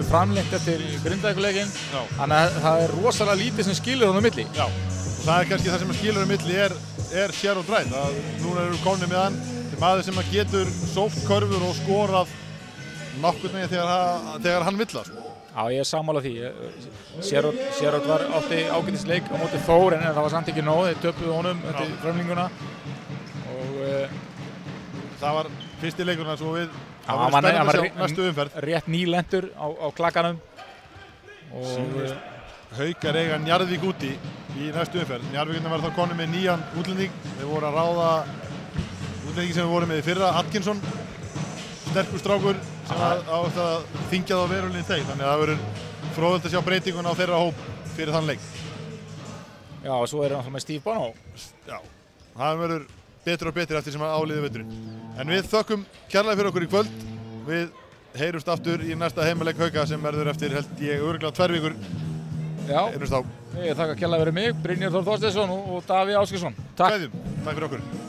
Framlengt eftir Grindavíkurleikinn, þannig að það er rosalega lítið sem skilur þarna á milli. Já, og það er kannski það sem skilur á milli er Sherrod Wright. Núna eru komnir með hann, maður sem getur sótt körfur og skorað nokkurn veginn þegar hann vill það. Já, ég er sammála því. Sherrod átti ágætisleik á móti Þór, en það var samt ekki nóg. Þeir töpuðu honum eftir framlenginguna. Og það var fyrsti leikurinn svo við. Það var spennandi að sjá næstu umferð. Rétt nýlendur á klakkanum. Haukar eiga Njarðvík úti í næstu umferð. Njarðvíkurnar var þá konum með nýjan útlending. Þeir voru að ráða útlendingi sem við vorum með í fyrra, Atkinson. Sterkur strákur sem átt að þingja þá veruleginn þeim, þannig að það verður fróðilegt að sjá breytinguna á þeirra hóp fyrir þann leik. Já, og svo er það með Steve Bono. Já, það verður betur og betur eftir sem að áliði veturinn. En við þökkum kærlega fyrir okkur í kvöld. Við heyrumst aftur í næsta heimaleik Hauka sem verður eftir, held ég, örugglega 2 vikur. Já, heyrumst á. Ég þakka kærlega fyrir mig, Brynjar Þór Þorsteinsson og Davíð Ásgeirsson. Takk. Takk fyrir okkur.